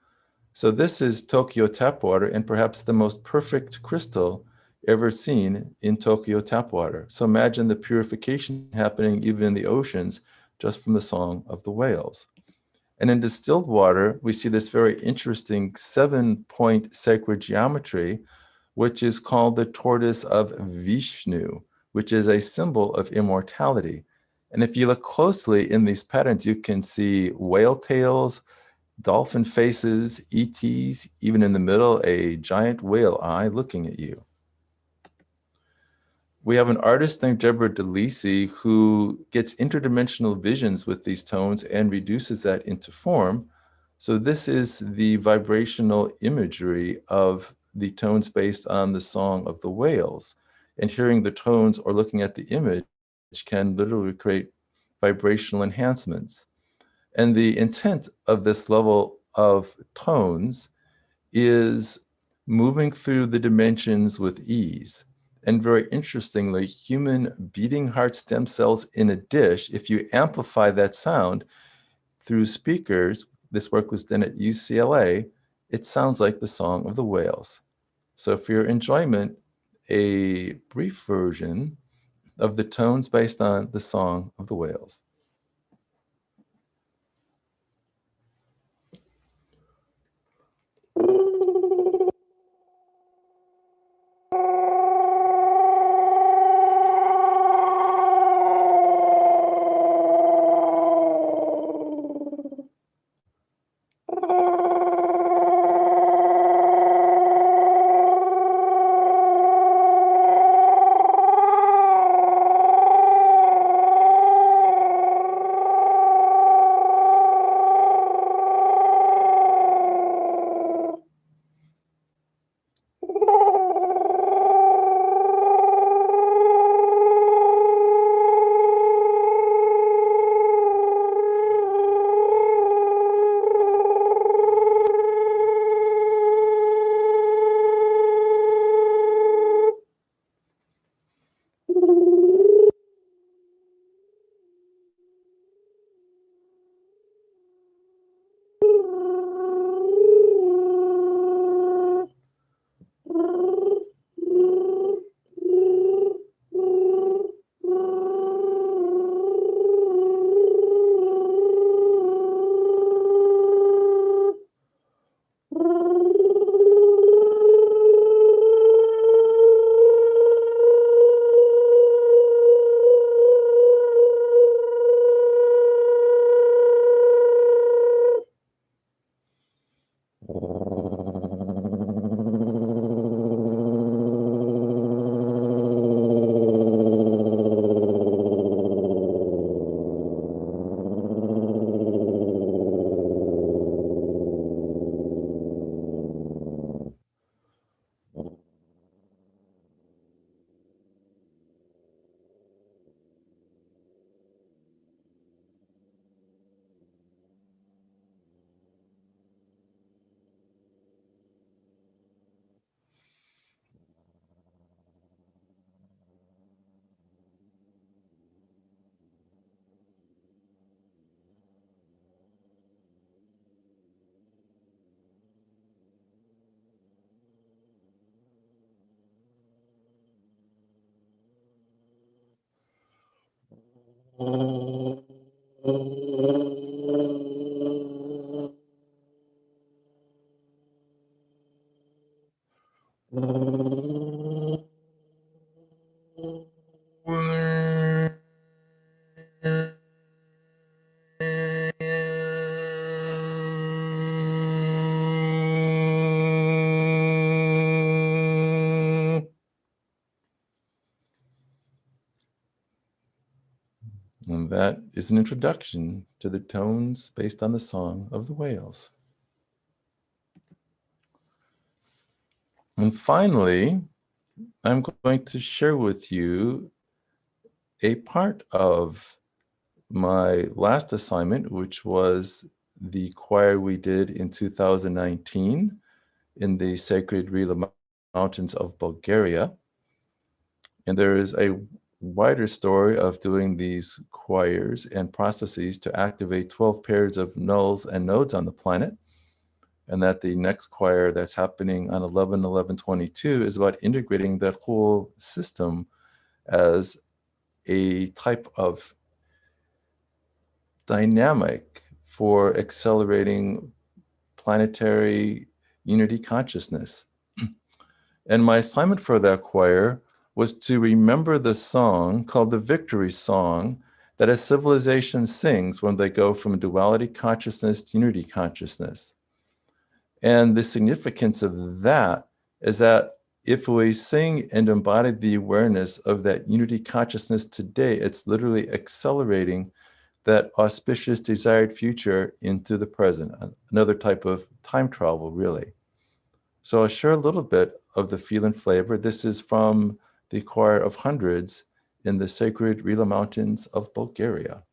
S4: So this is Tokyo tap water, and perhaps the most perfect crystal ever seen in Tokyo tap water. So imagine the purification happening even in the oceans just from the song of the whales. And in distilled water, we see this very interesting 7-point sacred geometry, which is called the tortoise of Vishnu, which is a symbol of immortality. And if you look closely in these patterns, you can see whale tails, dolphin faces, ETs, even in the middle, a giant whale eye looking at you. We have an artist named Deborah DeLisi who gets interdimensional visions with these tones and reduces that into form. So this is the vibrational imagery of the tones based on the song of the whales. And hearing the tones or looking at the image can literally create vibrational enhancements. And the intent of this level of tones is moving through the dimensions with ease. And very interestingly, human beating heart stem cells in a dish, if you amplify that sound through speakers, this work was done at UCLA, it sounds like the song of the whales. So for your enjoyment, a brief version of the tones based on the song of the whales. And that is an introduction to the tones based on the song of the whales. And finally, I'm going to share with you a part of my last assignment, which was the choir we did in 2019 in the sacred Rila Mountains of Bulgaria. And there is a wider story of doing these choirs and processes to activate 12 pairs of nulls and nodes on the planet. And that the next choir that's happening on 11/11/22 is about integrating that whole system as a type of dynamic for accelerating planetary unity consciousness. And my assignment for that choir was to remember the song called the Victory Song that a civilization sings when they go from duality consciousness to unity consciousness. And the significance of that is that if we sing and embody the awareness of that unity consciousness today, it's literally accelerating that auspicious desired future into the present, another type of time travel, really. So I'll share a little bit of the feel and flavor. This is from the choir of hundreds in the sacred Rila Mountains of Bulgaria.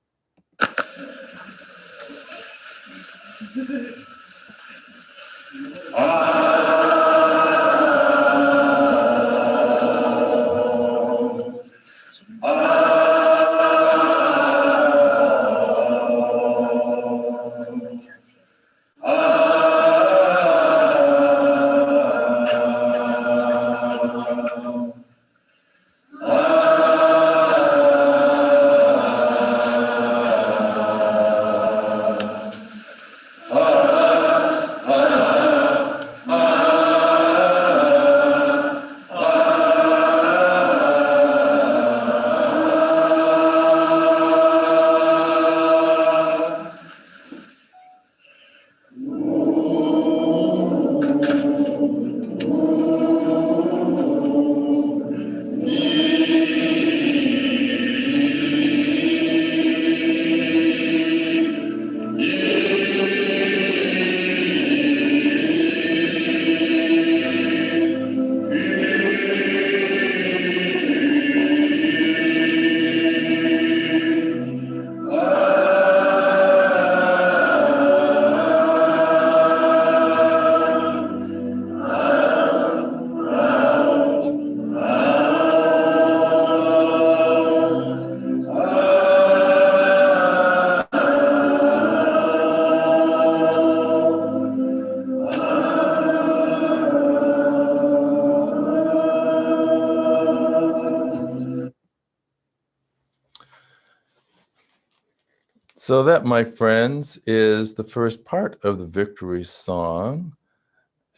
S4: So that, my friends, is the first part of the Victory Song.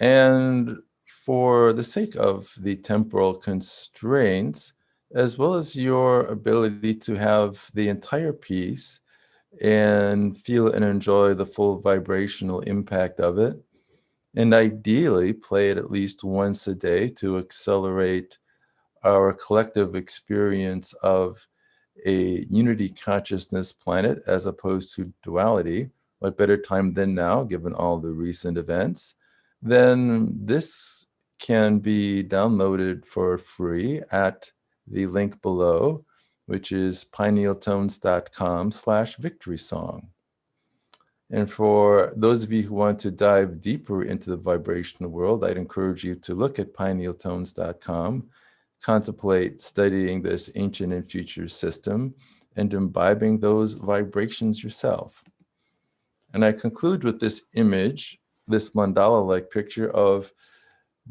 S4: And for the sake of the temporal constraints, as well as your ability to have the entire piece and feel and enjoy the full vibrational impact of it, and ideally play it at least once a day to accelerate our collective experience of a unity consciousness planet as opposed to duality, what better time than now, given all the recent events, then this can be downloaded for free at the link below, which is pinealtones.com/victorysong. And for those of you who want to dive deeper into the vibrational world, I'd encourage you to look at pinealtones.com, contemplate studying this ancient and future system, and imbibing those vibrations yourself. And I conclude with this image, this mandala-like picture of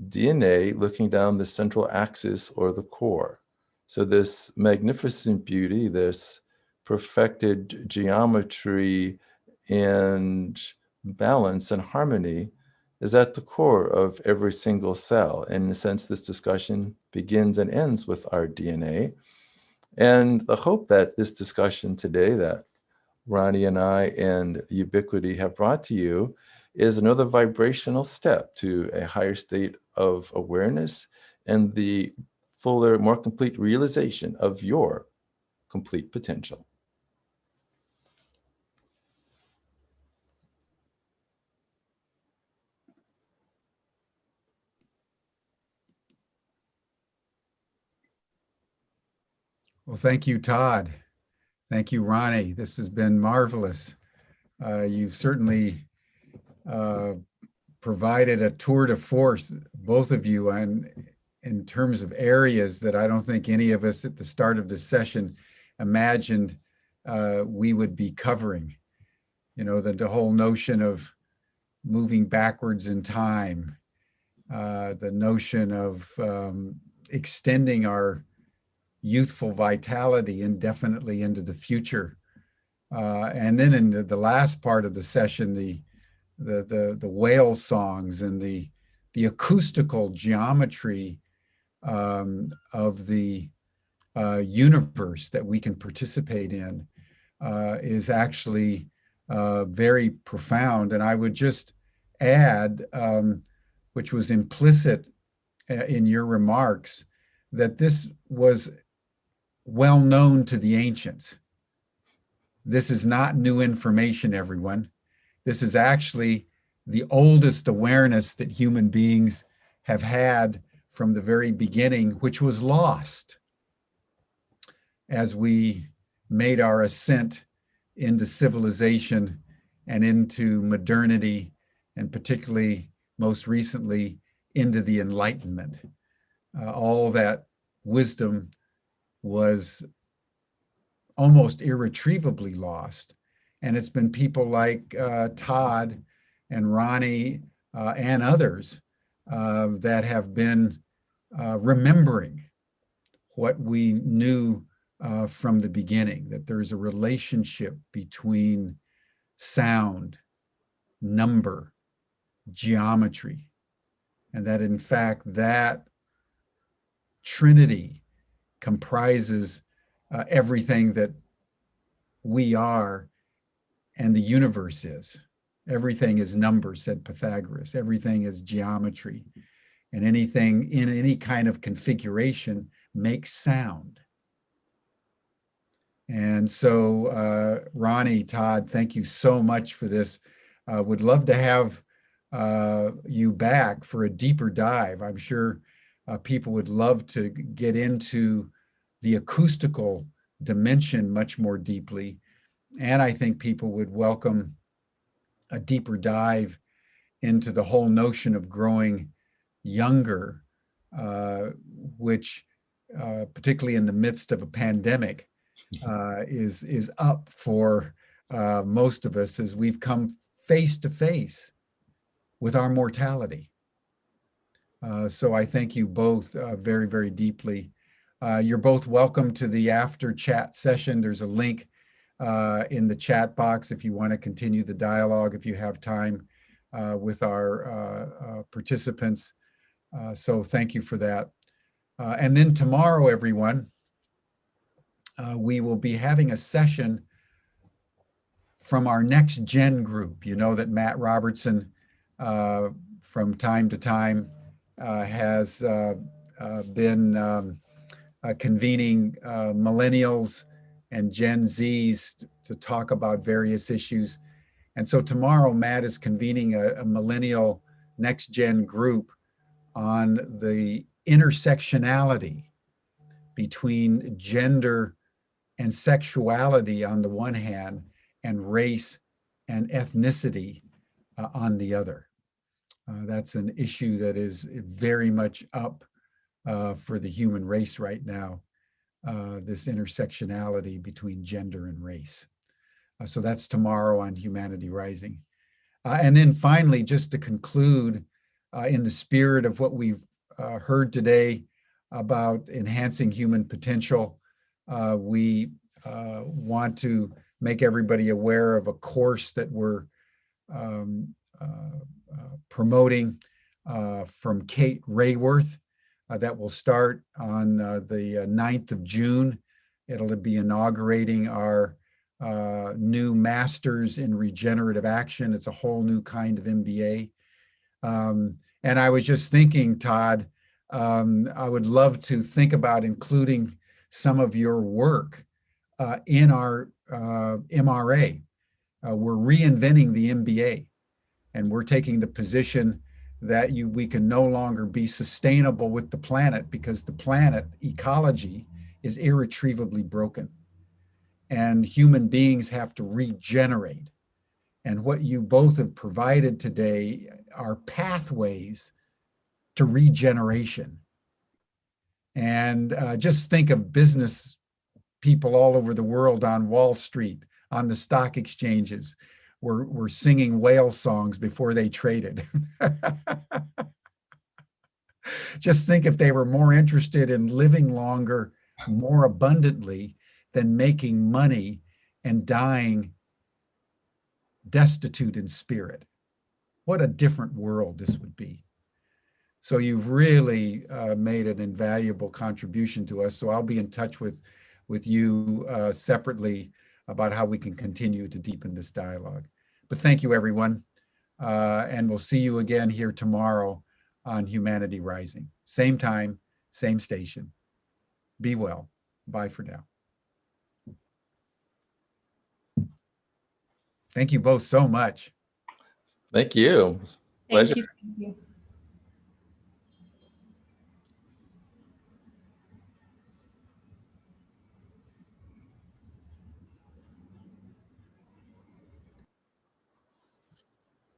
S4: DNA looking down the central axis or the core. So this magnificent beauty, this perfected geometry and balance and harmony is at the core of every single cell. In a sense, this discussion begins and ends with our DNA. And the hope that this discussion today that Ronnie and I and Ubiquity have brought to you is another vibrational step to a higher state of awareness and the fuller, more complete realization of your complete potential.
S1: Well, thank you, Todd. Thank you, Ronnie. This has been marvelous. You've certainly provided a tour de force, both of you, in terms of areas that I don't think any of us at the start of this session imagined we would be covering. You know, the whole notion of moving backwards in time, the notion of extending our youthful vitality indefinitely into the future. And then in the last part of the session, the whale songs and the acoustical geometry of the universe that we can participate in is actually very profound. And I would just add, which was implicit in your remarks, that this was well known to the ancients. This is not new information, everyone. This is actually the oldest awareness that human beings have had from the very beginning, which was lost as we made our ascent into civilization and into modernity, and particularly most recently into the Enlightenment. All that wisdom was almost irretrievably lost. And it's been people like Todd and Ronnie and others that have been remembering what we knew from the beginning, that there's a relationship between sound, number, geometry, and that in fact that trinity comprises everything that we are and the universe is. Everything is numbers, said Pythagoras. Everything is geometry. And anything in any kind of configuration makes sound. And so, Ronnie, Todd, thank you so much for this. Would love to have you back for a deeper dive. I'm sure people would love to get into the acoustical dimension much more deeply. And I think people would welcome a deeper dive into the whole notion of growing younger, which particularly in the midst of a pandemic is up for most of us as we've come face to face with our mortality. So I thank you both very, very deeply. You're both welcome to the after chat session. There's a link in the chat box if you want to continue the dialogue, if you have time with our participants. So thank you for that. And then tomorrow, everyone, we will be having a session from our next gen group. You know that Matt Robertson from time to time has been convening millennials and Gen Zs to talk about various issues. And so tomorrow, Matt is convening a millennial next gen group on the intersectionality between gender and sexuality on the one hand, and race and ethnicity on the other. That's an issue that is very much up for the human race right now, this intersectionality between gender and race. So that's tomorrow on Humanity Rising. And then finally, just to conclude, in the spirit of what we've heard today about enhancing human potential, we want to make everybody aware of a course that we're promoting from Kate Rayworth that will start on the 9th of June. It'll be inaugurating our new Masters in Regenerative Action. It's a whole new kind of MBA. And I was just thinking, Todd, I would love to think about including some of your work in our MRA. We're reinventing the MBA, and we're taking the position that we can no longer be sustainable with the planet because the planet ecology is irretrievably broken, and human beings have to regenerate. And what you both have provided today are pathways to regeneration. And just think of business people all over the world on Wall Street, on the stock exchanges, were singing whale songs before they traded. Just think if they were more interested in living longer, more abundantly, than making money and dying destitute in spirit. What a different world this would be. So you've really made an invaluable contribution to us. So I'll be in touch with you separately about how we can continue to deepen this dialogue. But thank you, everyone. And we'll see you again here tomorrow on Humanity Rising. Same time, same station. Be well. Bye for now. Thank you both so much.
S4: Thank you.
S5: Thank
S4: Pleasure.
S5: you.